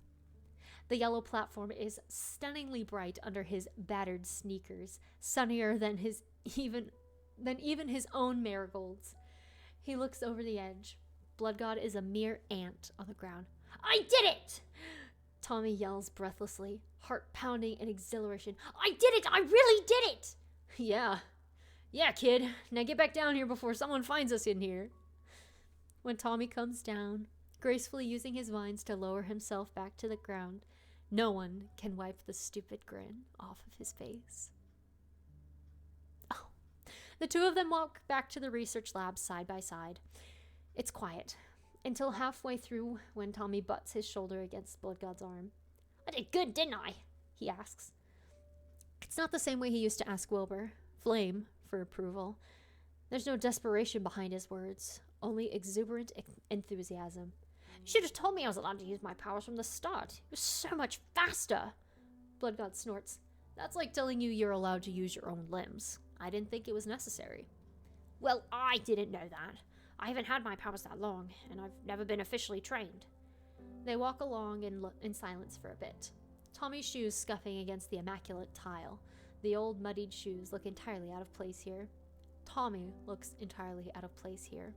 The yellow platform is stunningly bright under his battered sneakers, sunnier than even his own marigolds. He looks over the edge. Blood God is a mere ant on the ground. I did it! Tommy yells breathlessly, heart pounding in exhilaration. I did it! I really did it! Yeah, kid. Now get back down here before someone finds us in here. When Tommy comes down, gracefully using his vines to lower himself back to the ground, no one can wipe the stupid grin off of his face. Oh. The two of them walk back to the research lab side by side. It's quiet, until halfway through when Tommy butts his shoulder against Blood God's arm. I did good, didn't I? He asks. It's not the same way he used to ask Wilbur, Flame, for approval. There's no desperation behind his words, only exuberant enthusiasm. You should have told me I was allowed to use my powers from the start. It was so much faster. Blood God snorts. That's like telling you you're allowed to use your own limbs. I didn't think it was necessary. Well, I didn't know that. I haven't had my powers that long, and I've never been officially trained. They walk along in silence for a bit. Tommy's shoes scuffing against the immaculate tile. The old muddied shoes look entirely out of place here. Tommy looks entirely out of place here.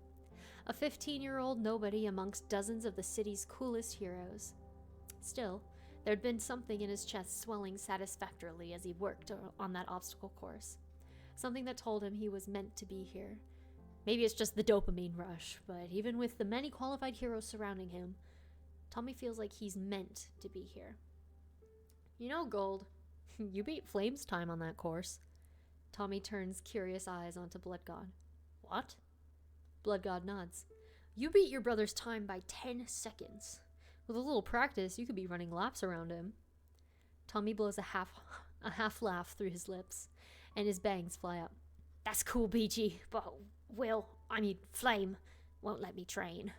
A 15-year-old nobody amongst dozens of the city's coolest heroes. Still, there'd been something in his chest swelling satisfactorily as he worked on that obstacle course. Something that told him he was meant to be here. Maybe it's just the dopamine rush, but even with the many qualified heroes surrounding him, Tommy feels like he's meant to be here. You know, Gold, you beat Flame's time on that course. Tommy turns curious eyes onto Blood God. What? Blood God nods. You beat your brother's time by 10 seconds. With a little practice, you could be running laps around him. Tommy blows a half laugh through his lips, and his bangs fly up. That's cool, BG, but Flame won't let me train.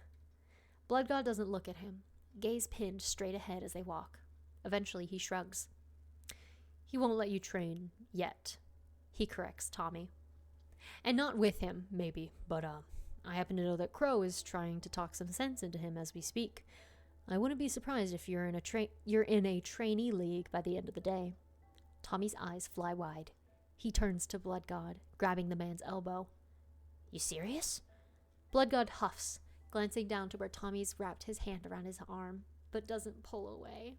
Blood God doesn't look at him, gaze pinned straight ahead as they walk. Eventually, he shrugs. He won't let you train yet, he corrects Tommy. And not with him, maybe, but I happen to know that Crow is trying to talk some sense into him as we speak. I wouldn't be surprised if you're in a trainee league by the end of the day. Tommy's eyes fly wide. He turns to Blood God, grabbing the man's elbow. You serious? Blood God huffs, glancing down to where Tommy's wrapped his hand around his arm, but doesn't pull away.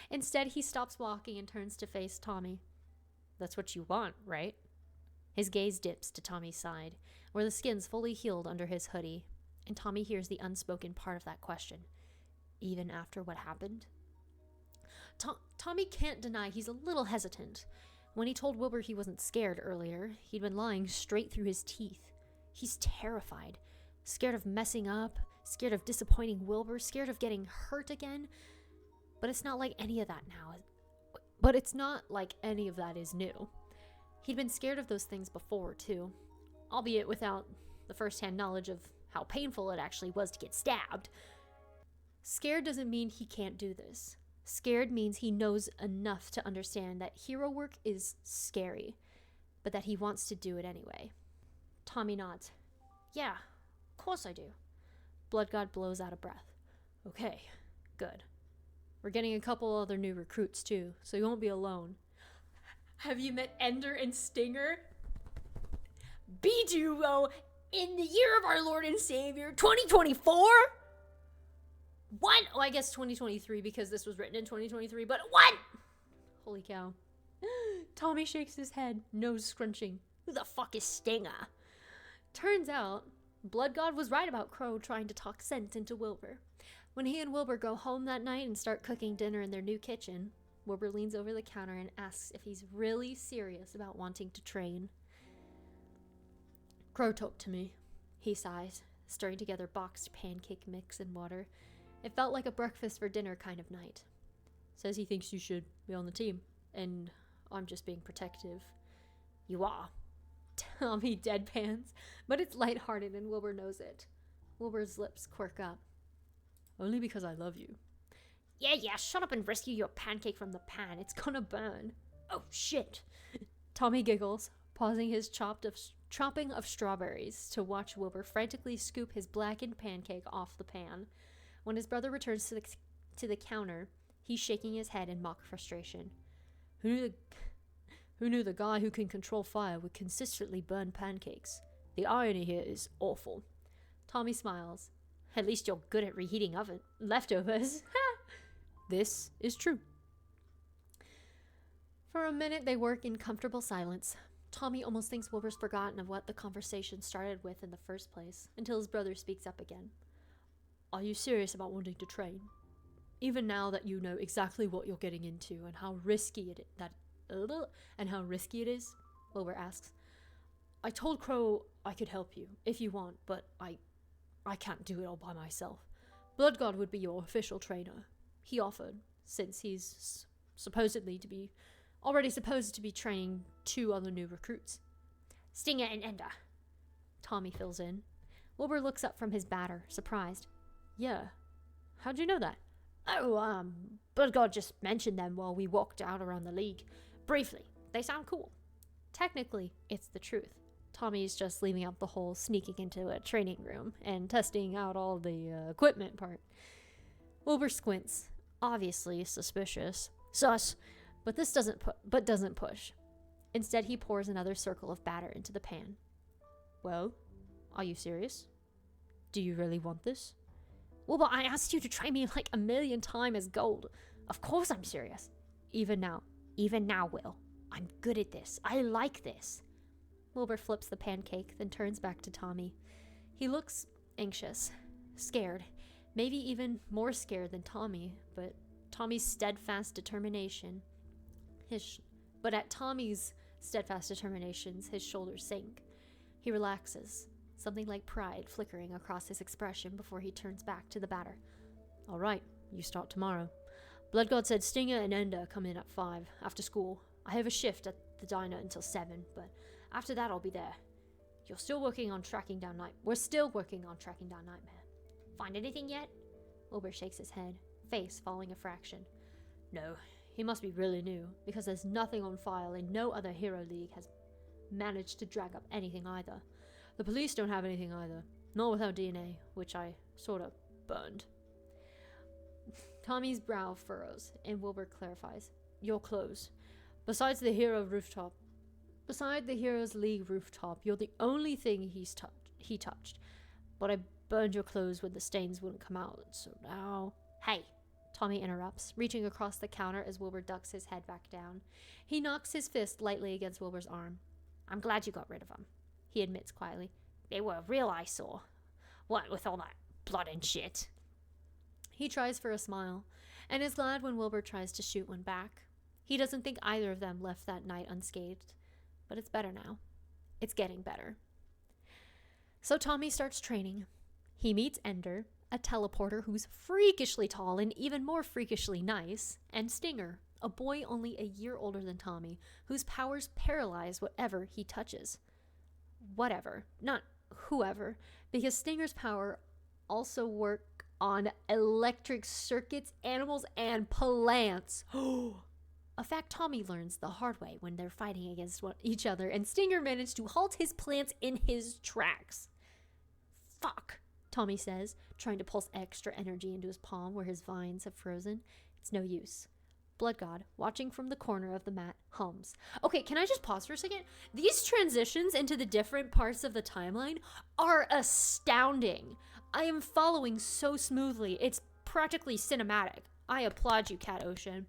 Instead, he stops walking and turns to face Tommy. That's what you want, right? His gaze dips to Tommy's side, where the skin's fully healed under his hoodie, and Tommy hears the unspoken part of that question. Even after what happened? Tommy can't deny he's a little hesitant. When he told Wilbur he wasn't scared earlier, he'd been lying straight through his teeth. He's terrified. Scared of messing up, scared of disappointing Wilbur, scared of getting hurt again. But it's not like any of that now. But it's not like any of that is new. He'd been scared of those things before, too, albeit without the first-hand knowledge of how painful it actually was to get stabbed. Scared doesn't mean he can't do this. Scared means he knows enough to understand that hero work is scary, but that he wants to do it anyway. Tommy nods. Yeah, of course I do. Blood God blows out a breath. Okay, good. We're getting a couple other new recruits too, so you won't be alone. Have you met Ender and Stinger? B-Duo in the year of our Lord and Savior, 2024? What? Oh, I guess 2023 because this was written in 2023, but what? Holy cow. Tommy shakes his head, nose scrunching. Who the fuck is Stinger? Turns out, Blood God was right about Crow trying to talk sense into Wilbur. When he and Wilbur go home that night and start cooking dinner in their new kitchen, Wilbur leans over the counter and asks if he's really serious about wanting to train. Crow talked to me, he sighs, stirring together boxed pancake mix and water. It felt like a breakfast for dinner kind of night. Says he thinks you should be on the team, and I'm just being protective. You are. Tommy deadpans, but it's lighthearted and Wilbur knows it. Wilbur's lips quirk up. Only because I love you. Yeah, shut up and rescue your pancake from the pan. It's gonna burn. Oh, shit. Tommy giggles, pausing his chopping of strawberries to watch Wilbur frantically scoop his blackened pancake off the pan. When his brother returns to the counter, he's shaking his head in mock frustration. Who knew the guy who can control fire would consistently burn pancakes? The irony here is awful. Tommy smiles. At least you're good at reheating oven leftovers. This is true. For a minute, they work in comfortable silence. Tommy almost thinks Wilbur's forgotten of what the conversation started with in the first place, until his brother speaks up again. Are you serious about wanting to train? Even now that you know exactly what you're getting into and how risky it is, Wilbur asks. I told Crow I could help you if you want, but I can't do it all by myself. Blood God would be your official trainer. He offered, since he's already supposed to be training 2 other new recruits. Stinger and Ender. Tommy fills in. Wilbur looks up from his batter, surprised. Yeah. How'd you know that? Oh, Blood God just mentioned them while we walked out around the league. Briefly. They sound cool. Technically, it's the truth. Tommy's just leaving out the whole sneaking into a training room and testing out all the equipment part. Wilbur squints, obviously suspicious. Sus, but doesn't push. Instead, he pours another circle of batter into the pan. Well, are you serious? Do you really want this? Well, but I asked you to train me like 1,000,000 times as gold. Of course I'm serious. Even now, Will. I'm good at this. I like this. Wilbur flips the pancake, then turns back to Tommy. He looks anxious, scared, maybe even more scared than Tommy, but Tommy's steadfast determination, his shoulders sink. He relaxes, something like pride flickering across his expression before he turns back to the batter. All right, you start tomorrow. Blood God said Stinger and Ender come in at 5 after school. I have a shift at the diner until 7, but after that I'll be there. We're still working on tracking down Nightmare. Find anything yet? Wilbur shakes his head, face falling a fraction. No, he must be really new, because there's nothing on file and no other Hero League has managed to drag up anything either. The police don't have anything either, not without DNA, which I sort of burned. Tommy's brow furrows, and Wilbur clarifies. Your clothes. Beside the Heroes League rooftop, you're the only thing he touched. But I burned your clothes when the stains wouldn't come out, so now... Hey, Tommy interrupts, reaching across the counter as Wilbur ducks his head back down. He knocks his fist lightly against Wilbur's arm. I'm glad you got rid of them, he admits quietly. They were a real eyesore. What with all that blood and shit? He tries for a smile, and is glad when Wilbur tries to shoot one back. He doesn't think either of them left that night unscathed. But it's better now. It's getting better. So Tommy starts training. He meets Ender, a teleporter who's freakishly tall and even more freakishly nice, and Stinger, a boy only a year older than Tommy, whose powers paralyze whatever he touches. Whatever, not whoever, because Stinger's power also work on electric circuits, animals, and plants. A fact Tommy learns the hard way when they're fighting against each other, and Stinger managed to halt his plants in his tracks. Fuck, Tommy says, trying to pulse extra energy into his palm where his vines have frozen. It's no use. Blood God, watching from the corner of the mat, hums. Okay, can I just pause for a second? These transitions into the different parts of the timeline are astounding. I am following so smoothly. It's practically cinematic. I applaud you, Cat Ocean.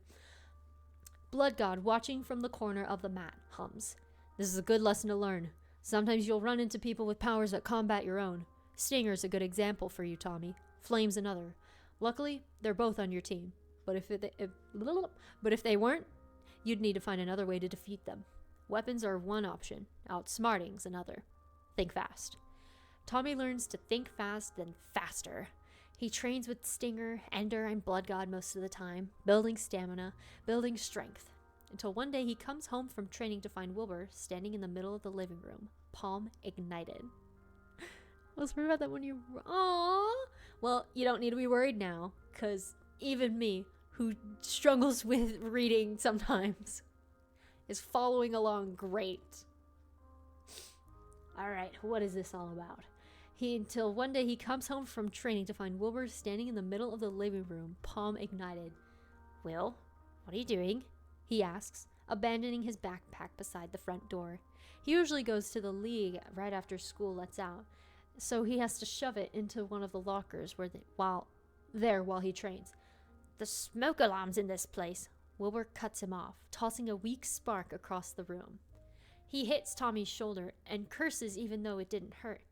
Blood God, watching from the corner of the mat, hums. This is a good lesson to learn. Sometimes you'll run into people with powers that combat your own. Stinger's a good example for you, Tommy. Flame's another. Luckily, they're both on your team. But if they weren't, you'd need to find another way to defeat them. Weapons are one option. Outsmarting's another. Think fast. Tommy learns to think fast, then faster. He trains with Stinger, Ender, and Blood God most of the time, building stamina, building strength, until one day he comes home from training to find Wilbur standing in the middle of the living room, palm ignited. I was worried about that when you... Aww! Well, you don't need to be worried now, because even me, who struggles with reading sometimes, is following along great. Alright, what is this all about? Until one day he comes home from training to find Wilbur standing in the middle of the living room, palm ignited. Will, what are you doing? He asks, abandoning his backpack beside the front door. He usually goes to the league right after school lets out, so he has to shove it into one of the lockers while he trains. The smoke alarm's in this place. Wilbur cuts him off, tossing a weak spark across the room. He hits Tommy's shoulder and curses even though it didn't hurt.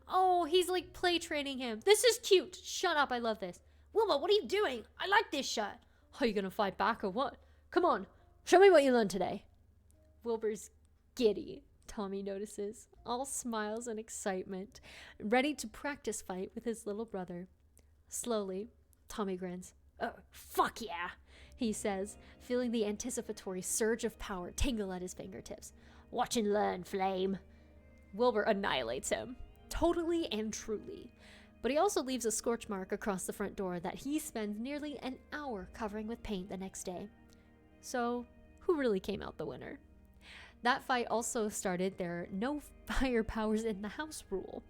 Oh, he's like play training him. This is cute. Shut up, I love this. Wilbur, what are you doing? I like this shirt. Are you gonna fight back or what? Come on, show me what you learned today. Wilbur's giddy, Tommy notices, all smiles and excitement, ready to practice fight with his little brother. Slowly, Tommy grins. Oh, fuck yeah, he says, feeling the anticipatory surge of power tingle at his fingertips. Watch and learn, Flame. Wilbur annihilates him, totally and truly. But he also leaves a scorch mark across the front door that he spends nearly an hour covering with paint the next day. So, who really came out the winner? That fight also started their no fire powers in the house rule.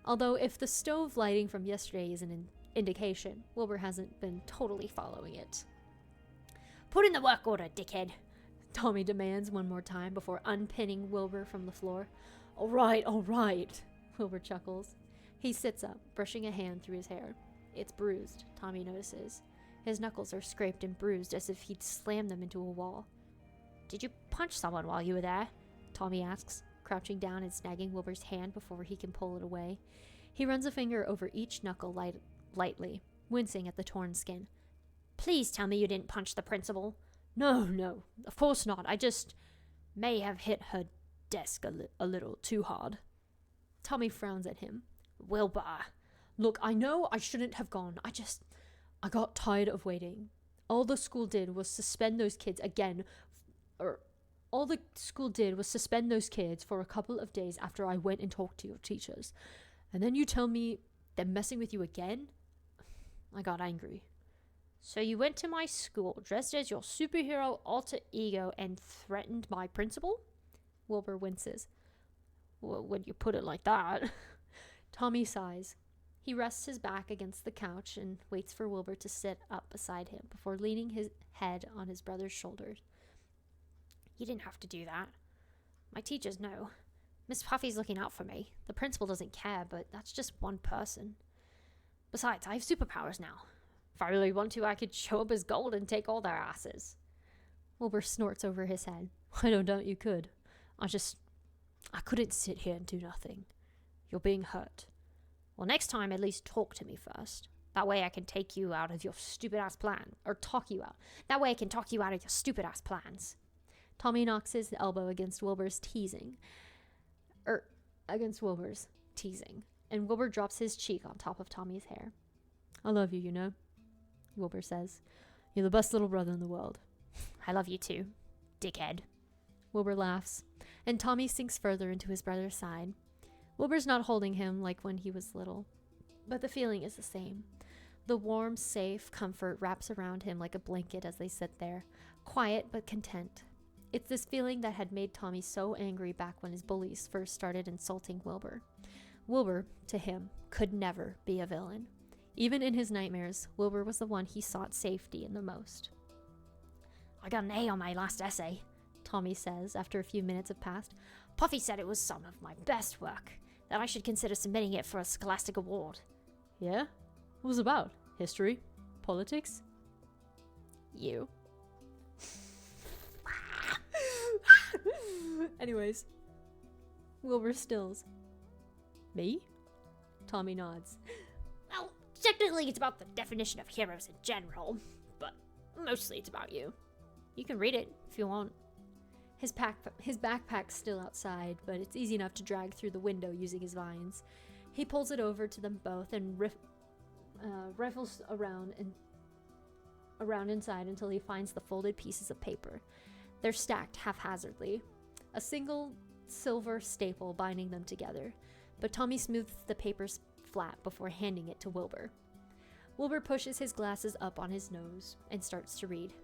Although if the stove lighting from yesterday is an indication, Wilbur hasn't been totally following it. Put in the work order, dickhead, Tommy demands one more time before unpinning Wilbur from the floor. All right, Wilbur chuckles. He sits up, brushing a hand through his hair. It's bruised, Tommy notices. His knuckles are scraped and bruised as if he'd slammed them into a wall. Did you punch someone while you were there? Tommy asks, crouching down and snagging Wilbur's hand before he can pull it away. He runs a finger over each knuckle lightly, wincing at the torn skin. Please tell me you didn't punch the principal. No, of course not. I just may have hit her desk a little too hard. Tommy frowns at him. Wilbur, look, I know I shouldn't have gone. I got tired of waiting. All the school did was suspend those kids for a couple of days after I went and talked to your teachers. And then you tell me they're messing with you again? I got angry. So you went to my school dressed as your superhero alter ego and threatened my principal? Wilbur winces. Well, when you put it like that. Tommy sighs. He rests his back against the couch and waits for Wilbur to sit up beside him before leaning his head on his brother's shoulders. You didn't have to do that. My teachers know. Miss Puffy's looking out for me. The principal doesn't care, but that's just one person. Besides, I have superpowers now. If I really want to, I could show up as gold and take all their asses. Wilbur snorts over his head. I don't doubt you could. I couldn't sit here and do nothing. You're being hurt. Well, next time, at least talk to me first. That way I can take you out of your stupid-ass plan. Or talk you out. That way I can talk you out of your stupid-ass plans. Tommy knocks his elbow against Wilbur's teasing. And Wilbur drops his cheek on top of Tommy's hair. I love you, you know, Wilbur says. You're the best little brother in the world. I love you too, dickhead. Wilbur laughs, and Tommy sinks further into his brother's side. Wilbur's not holding him like when he was little, but the feeling is the same. The warm, safe comfort wraps around him like a blanket as they sit there, quiet but content. It's this feeling that had made Tommy so angry back when his bullies first started insulting Wilbur. Wilbur, to him, could never be a villain. Even in his nightmares, Wilbur was the one he sought safety in the most. I got an A on my last essay, Tommy says after a few minutes have passed. Puffy said it was some of my best work, that I should consider submitting it for a scholastic award. Yeah? What was it about? History? Politics? You. Anyways, Wilbur stills. Me? Tommy nods. Well, technically it's about the definition of heroes in general, but mostly it's about you. You can read it if you want. His backpack's still outside, but it's easy enough to drag through the window using his vines. He pulls it over to them both and rifles around inside until he finds the folded pieces of paper. They're stacked haphazardly, a single silver staple binding them together, but Tommy smooths the papers flat before handing it to Wilbur. Wilbur pushes his glasses up on his nose and starts to read.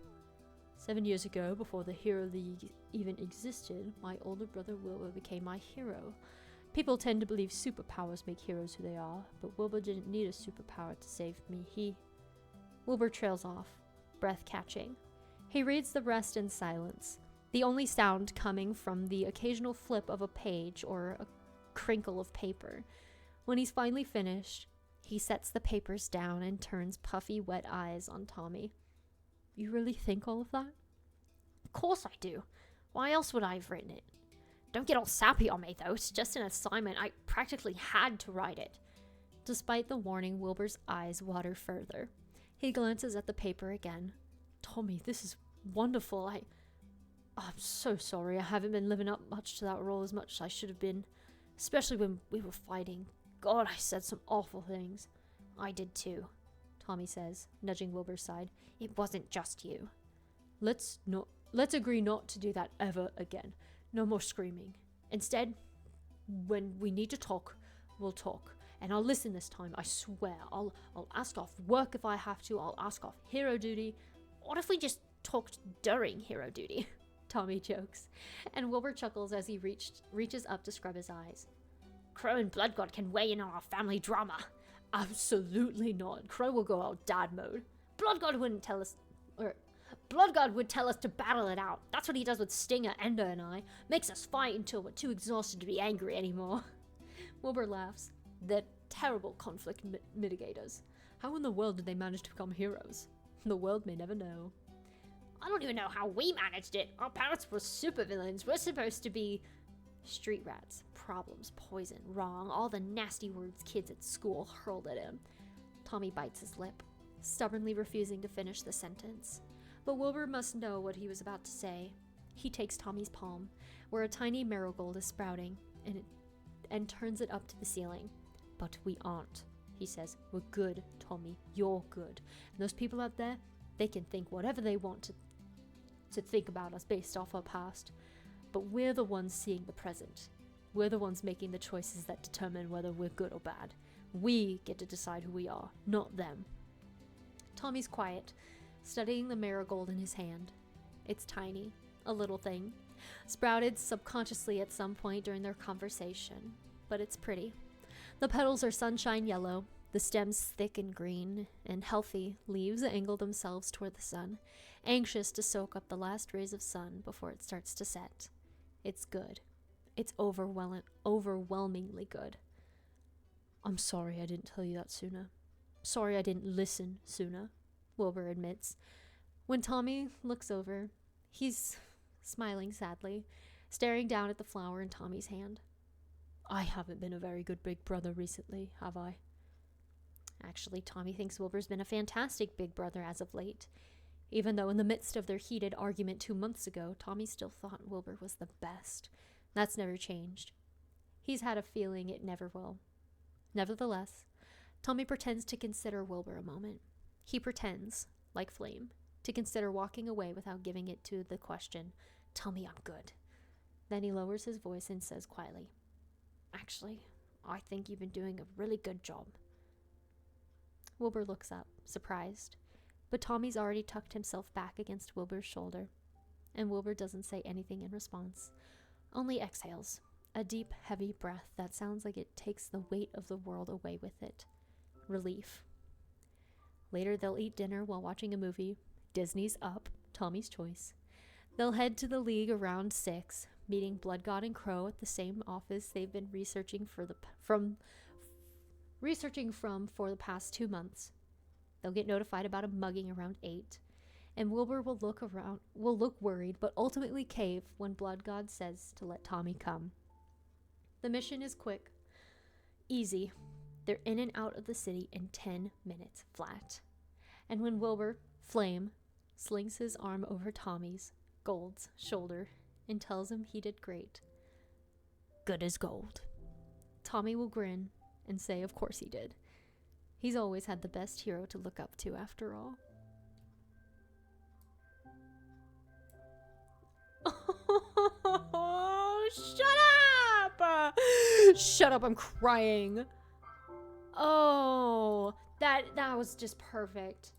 7 years ago, before the Hero League even existed, my older brother Wilbur became my hero. People tend to believe superpowers make heroes who they are, but Wilbur didn't need a superpower to save me. Wilbur trails off, breath catching. He reads the rest in silence, the only sound coming from the occasional flip of a page or a crinkle of paper. When he's finally finished, he sets the papers down and turns puffy, wet eyes on Tommy. You really think all of that? Of course I do. Why else would I have written it? Don't get all sappy on me, though. It's just an assignment. I practically had to write it. Despite the warning, Wilbur's eyes water further. He glances at the paper again. Tommy, this is wonderful. I'm so sorry. I haven't been living up much to that role as much as I should have been. Especially when we were fighting. God, I said some awful things. I did too, Tommy says, nudging Wilbur's side. It wasn't just you. Let's agree not to do that ever again. No more screaming. Instead, when we need to talk, we'll talk. And I'll listen this time, I swear. I'll ask off work if I have to. I'll ask off hero duty. What if we just talked during hero duty? Tommy jokes. And Wilbur chuckles as he reaches up to scrub his eyes. Crow and Bloodgod can weigh in on our family drama. Absolutely not. Crow will go all dad mode. Bloodgod would tell us to battle it out. That's what he does with Stinger, Ender, and I. Makes us fight until we're too exhausted to be angry anymore. Wilbur laughs. They're terrible conflict mitigators. How in the world did they manage to become heroes? The world may never know. I don't even know how we managed it. Our parents were supervillains. We're supposed to be street rats, problems, poison, wrong, all the nasty words kids at school hurled at him. Tommy bites his lip, stubbornly refusing to finish the sentence. But Wilbur must know what he was about to say. He takes Tommy's palm, where a tiny marigold is sprouting, and turns it up to the ceiling. But we aren't, he says. We're good, Tommy. You're good. And those people out there, they can think whatever they want to think about us based off our past. But we're the ones seeing the present. We're the ones making the choices that determine whether we're good or bad. We get to decide who we are, not them. Tommy's quiet, studying the marigold in his hand. It's tiny, a little thing, sprouted subconsciously at some point during their conversation, but it's pretty. The petals are sunshine yellow, the stems thick and green, and healthy leaves angle themselves toward the sun, anxious to soak up the last rays of sun before it starts to set. It's good. It's overwhelmingly good. I'm sorry I didn't tell you that sooner. Sorry I didn't listen sooner, Wilbur admits. When Tommy looks over, he's smiling sadly, staring down at the flower in Tommy's hand. I haven't been a very good big brother recently, have I? Actually, Tommy thinks Wilbur's been a fantastic big brother as of late. Even though in the midst of their heated argument 2 months ago, Tommy still thought Wilbur was the best. That's never changed. He's had a feeling it never will. Nevertheless, Tommy pretends to consider Wilbur a moment. He pretends, like Flame, to consider walking away without giving it to the question, "Tell me I'm good." Then he lowers his voice and says quietly, "Actually, I think you've been doing a really good job." Wilbur looks up, surprised, but Tommy's already tucked himself back against Wilbur's shoulder, and Wilbur doesn't say anything in response, only exhales, a deep, heavy breath that sounds like it takes the weight of the world away with it. Relief. Later, they'll eat dinner while watching a movie. Disney's Up, Tommy's choice. They'll head to the League around 6, meeting Blood God and Crow at the same office they've been researching from for the past 2 months. They'll get notified about a mugging around 8, and Wilbur will look worried, but ultimately cave when Blood God says to let Tommy come. The mission is quick, easy. They're in and out of the city in 10 minutes flat. And when Wilbur, Flame, slings his arm over Tommy's, Gold's, shoulder and tells him he did great, good as gold, Tommy will grin and say of course he did. He's always had the best hero to look up to after all. Oh, shut up! Shut up, I'm crying. Oh, that was just perfect.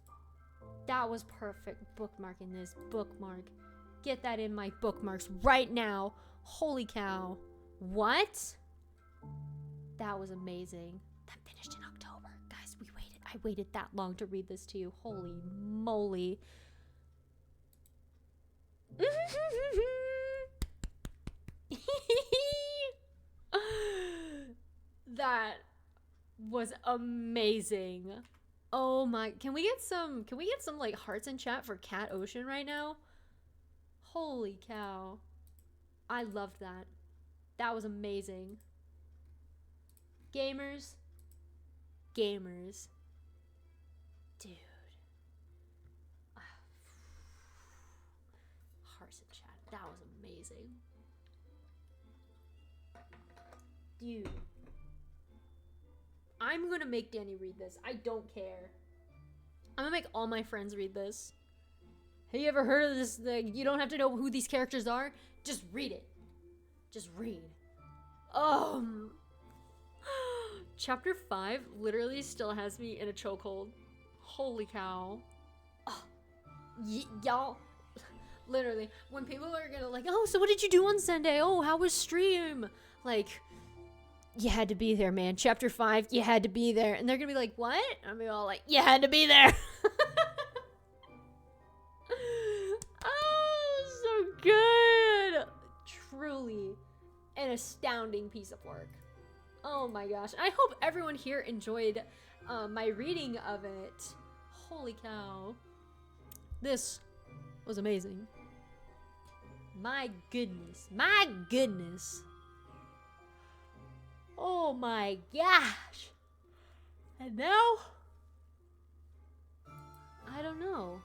That was perfect. Bookmarking this. Bookmark. Get that in my bookmarks right now. Holy cow. What? That was amazing. That finished in October. Guys, I waited that long to read this to you. Holy moly. That was amazing. Oh my, can we get some like hearts in chat for Cat Ocean right now? Holy cow. I loved that. That was amazing. Gamers. Dude. Hearts in chat. That was amazing. Dude. I'm gonna make Danny read this. I don't care. I'm gonna make all my friends read this. Have you ever heard of this? You don't have to know who these characters are. Just read it. Just read. Chapter 5 literally still has me in a chokehold. Holy cow. Y'all. Literally. When people are gonna like, oh, so what did you do on Sunday? Oh, how was stream? Like, you had to be there, man. Chapter 5, you had to be there. And they're gonna be like, what? I'll be all like, you had to be there. Oh, so good. Truly an astounding piece of work. Oh my gosh. I hope everyone here enjoyed my reading of it. Holy cow. This was amazing. My goodness. My goodness. Oh my gosh. And now, I don't know.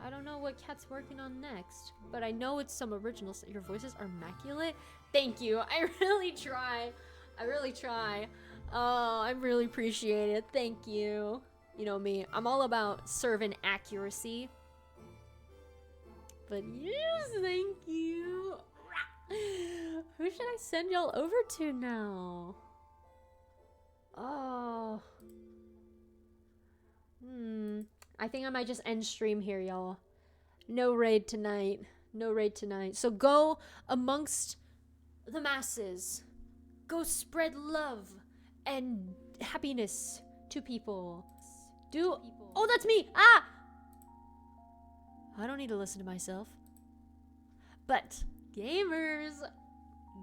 I don't know what Kat's working on next, but I know it's some original. Your voices are immaculate. Thank you. I really try. I really try. Oh, I really appreciate it. Thank you. You know me. I'm all about serving accuracy. But yes, thank you. Who should I send y'all over to now? Oh. I think I might just end stream here, y'all. No raid tonight. No raid tonight. So go amongst the masses. Go spread love and happiness to people. Oh, that's me! Ah! I don't need to listen to myself. But, gamers,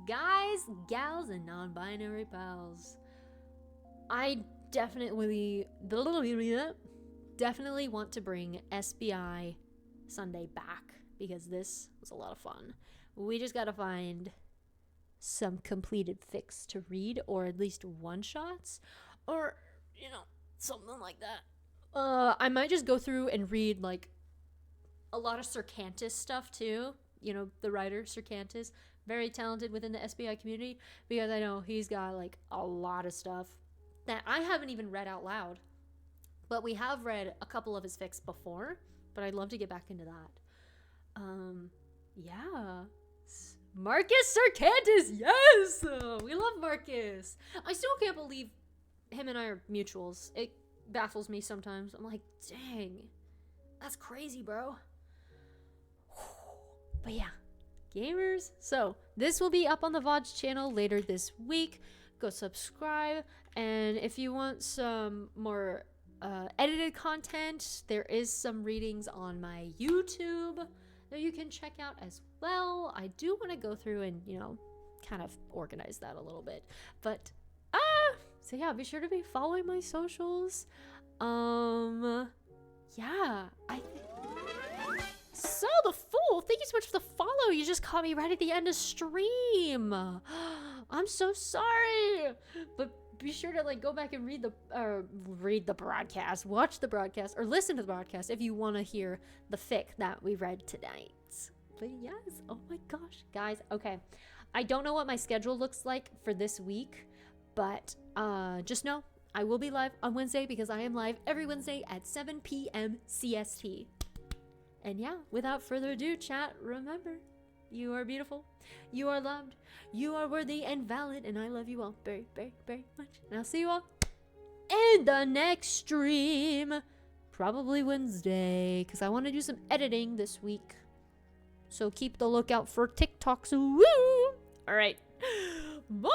guys, gals, and non-binary pals, I definitely want to bring SBI Sunday back because this was a lot of fun. We just gotta find some completed fics to read, or at least one-shots, or, you know, something like that. I might just go through and read, like, a lot of Cercantis stuff, too. You know, the writer, Cercantis, very talented within the SBI community, because I know he's got, like, a lot of stuff that I haven't even read out loud. But we have read a couple of his fics before, but I'd love to get back into that. Yeah. Marcus Sarcantis, yes! We love Marcus. I still can't believe him and I are mutuals. It baffles me sometimes. I'm like, dang, that's crazy, bro. But yeah, gamers. So this will be up on the VODs channel later this week. Go subscribe. And if you want some more edited content, there is some readings on my YouTube that you can check out as well. I do want to go through and, you know, kind of organize that a little bit. But so yeah, be sure to be following my socials. Yeah, So the Fool, thank you so much for the follow. You just caught me right at the end of stream. I'm so sorry. But be sure to like go back and read the broadcast, watch the broadcast, or listen to the broadcast if you want to hear the fic that we read tonight. But yes, oh my gosh, guys. Okay, I don't know what my schedule looks like for this week, but just know I will be live on Wednesday because I am live every Wednesday at 7 p.m. CST. And yeah, without further ado, chat, remember, you are beautiful, you are loved, you are worthy and valid, and I love you all very, very, very much. And I'll see you all in the next stream, probably Wednesday, because I want to do some editing this week. So keep the lookout for TikToks. Woo! All right. Bye!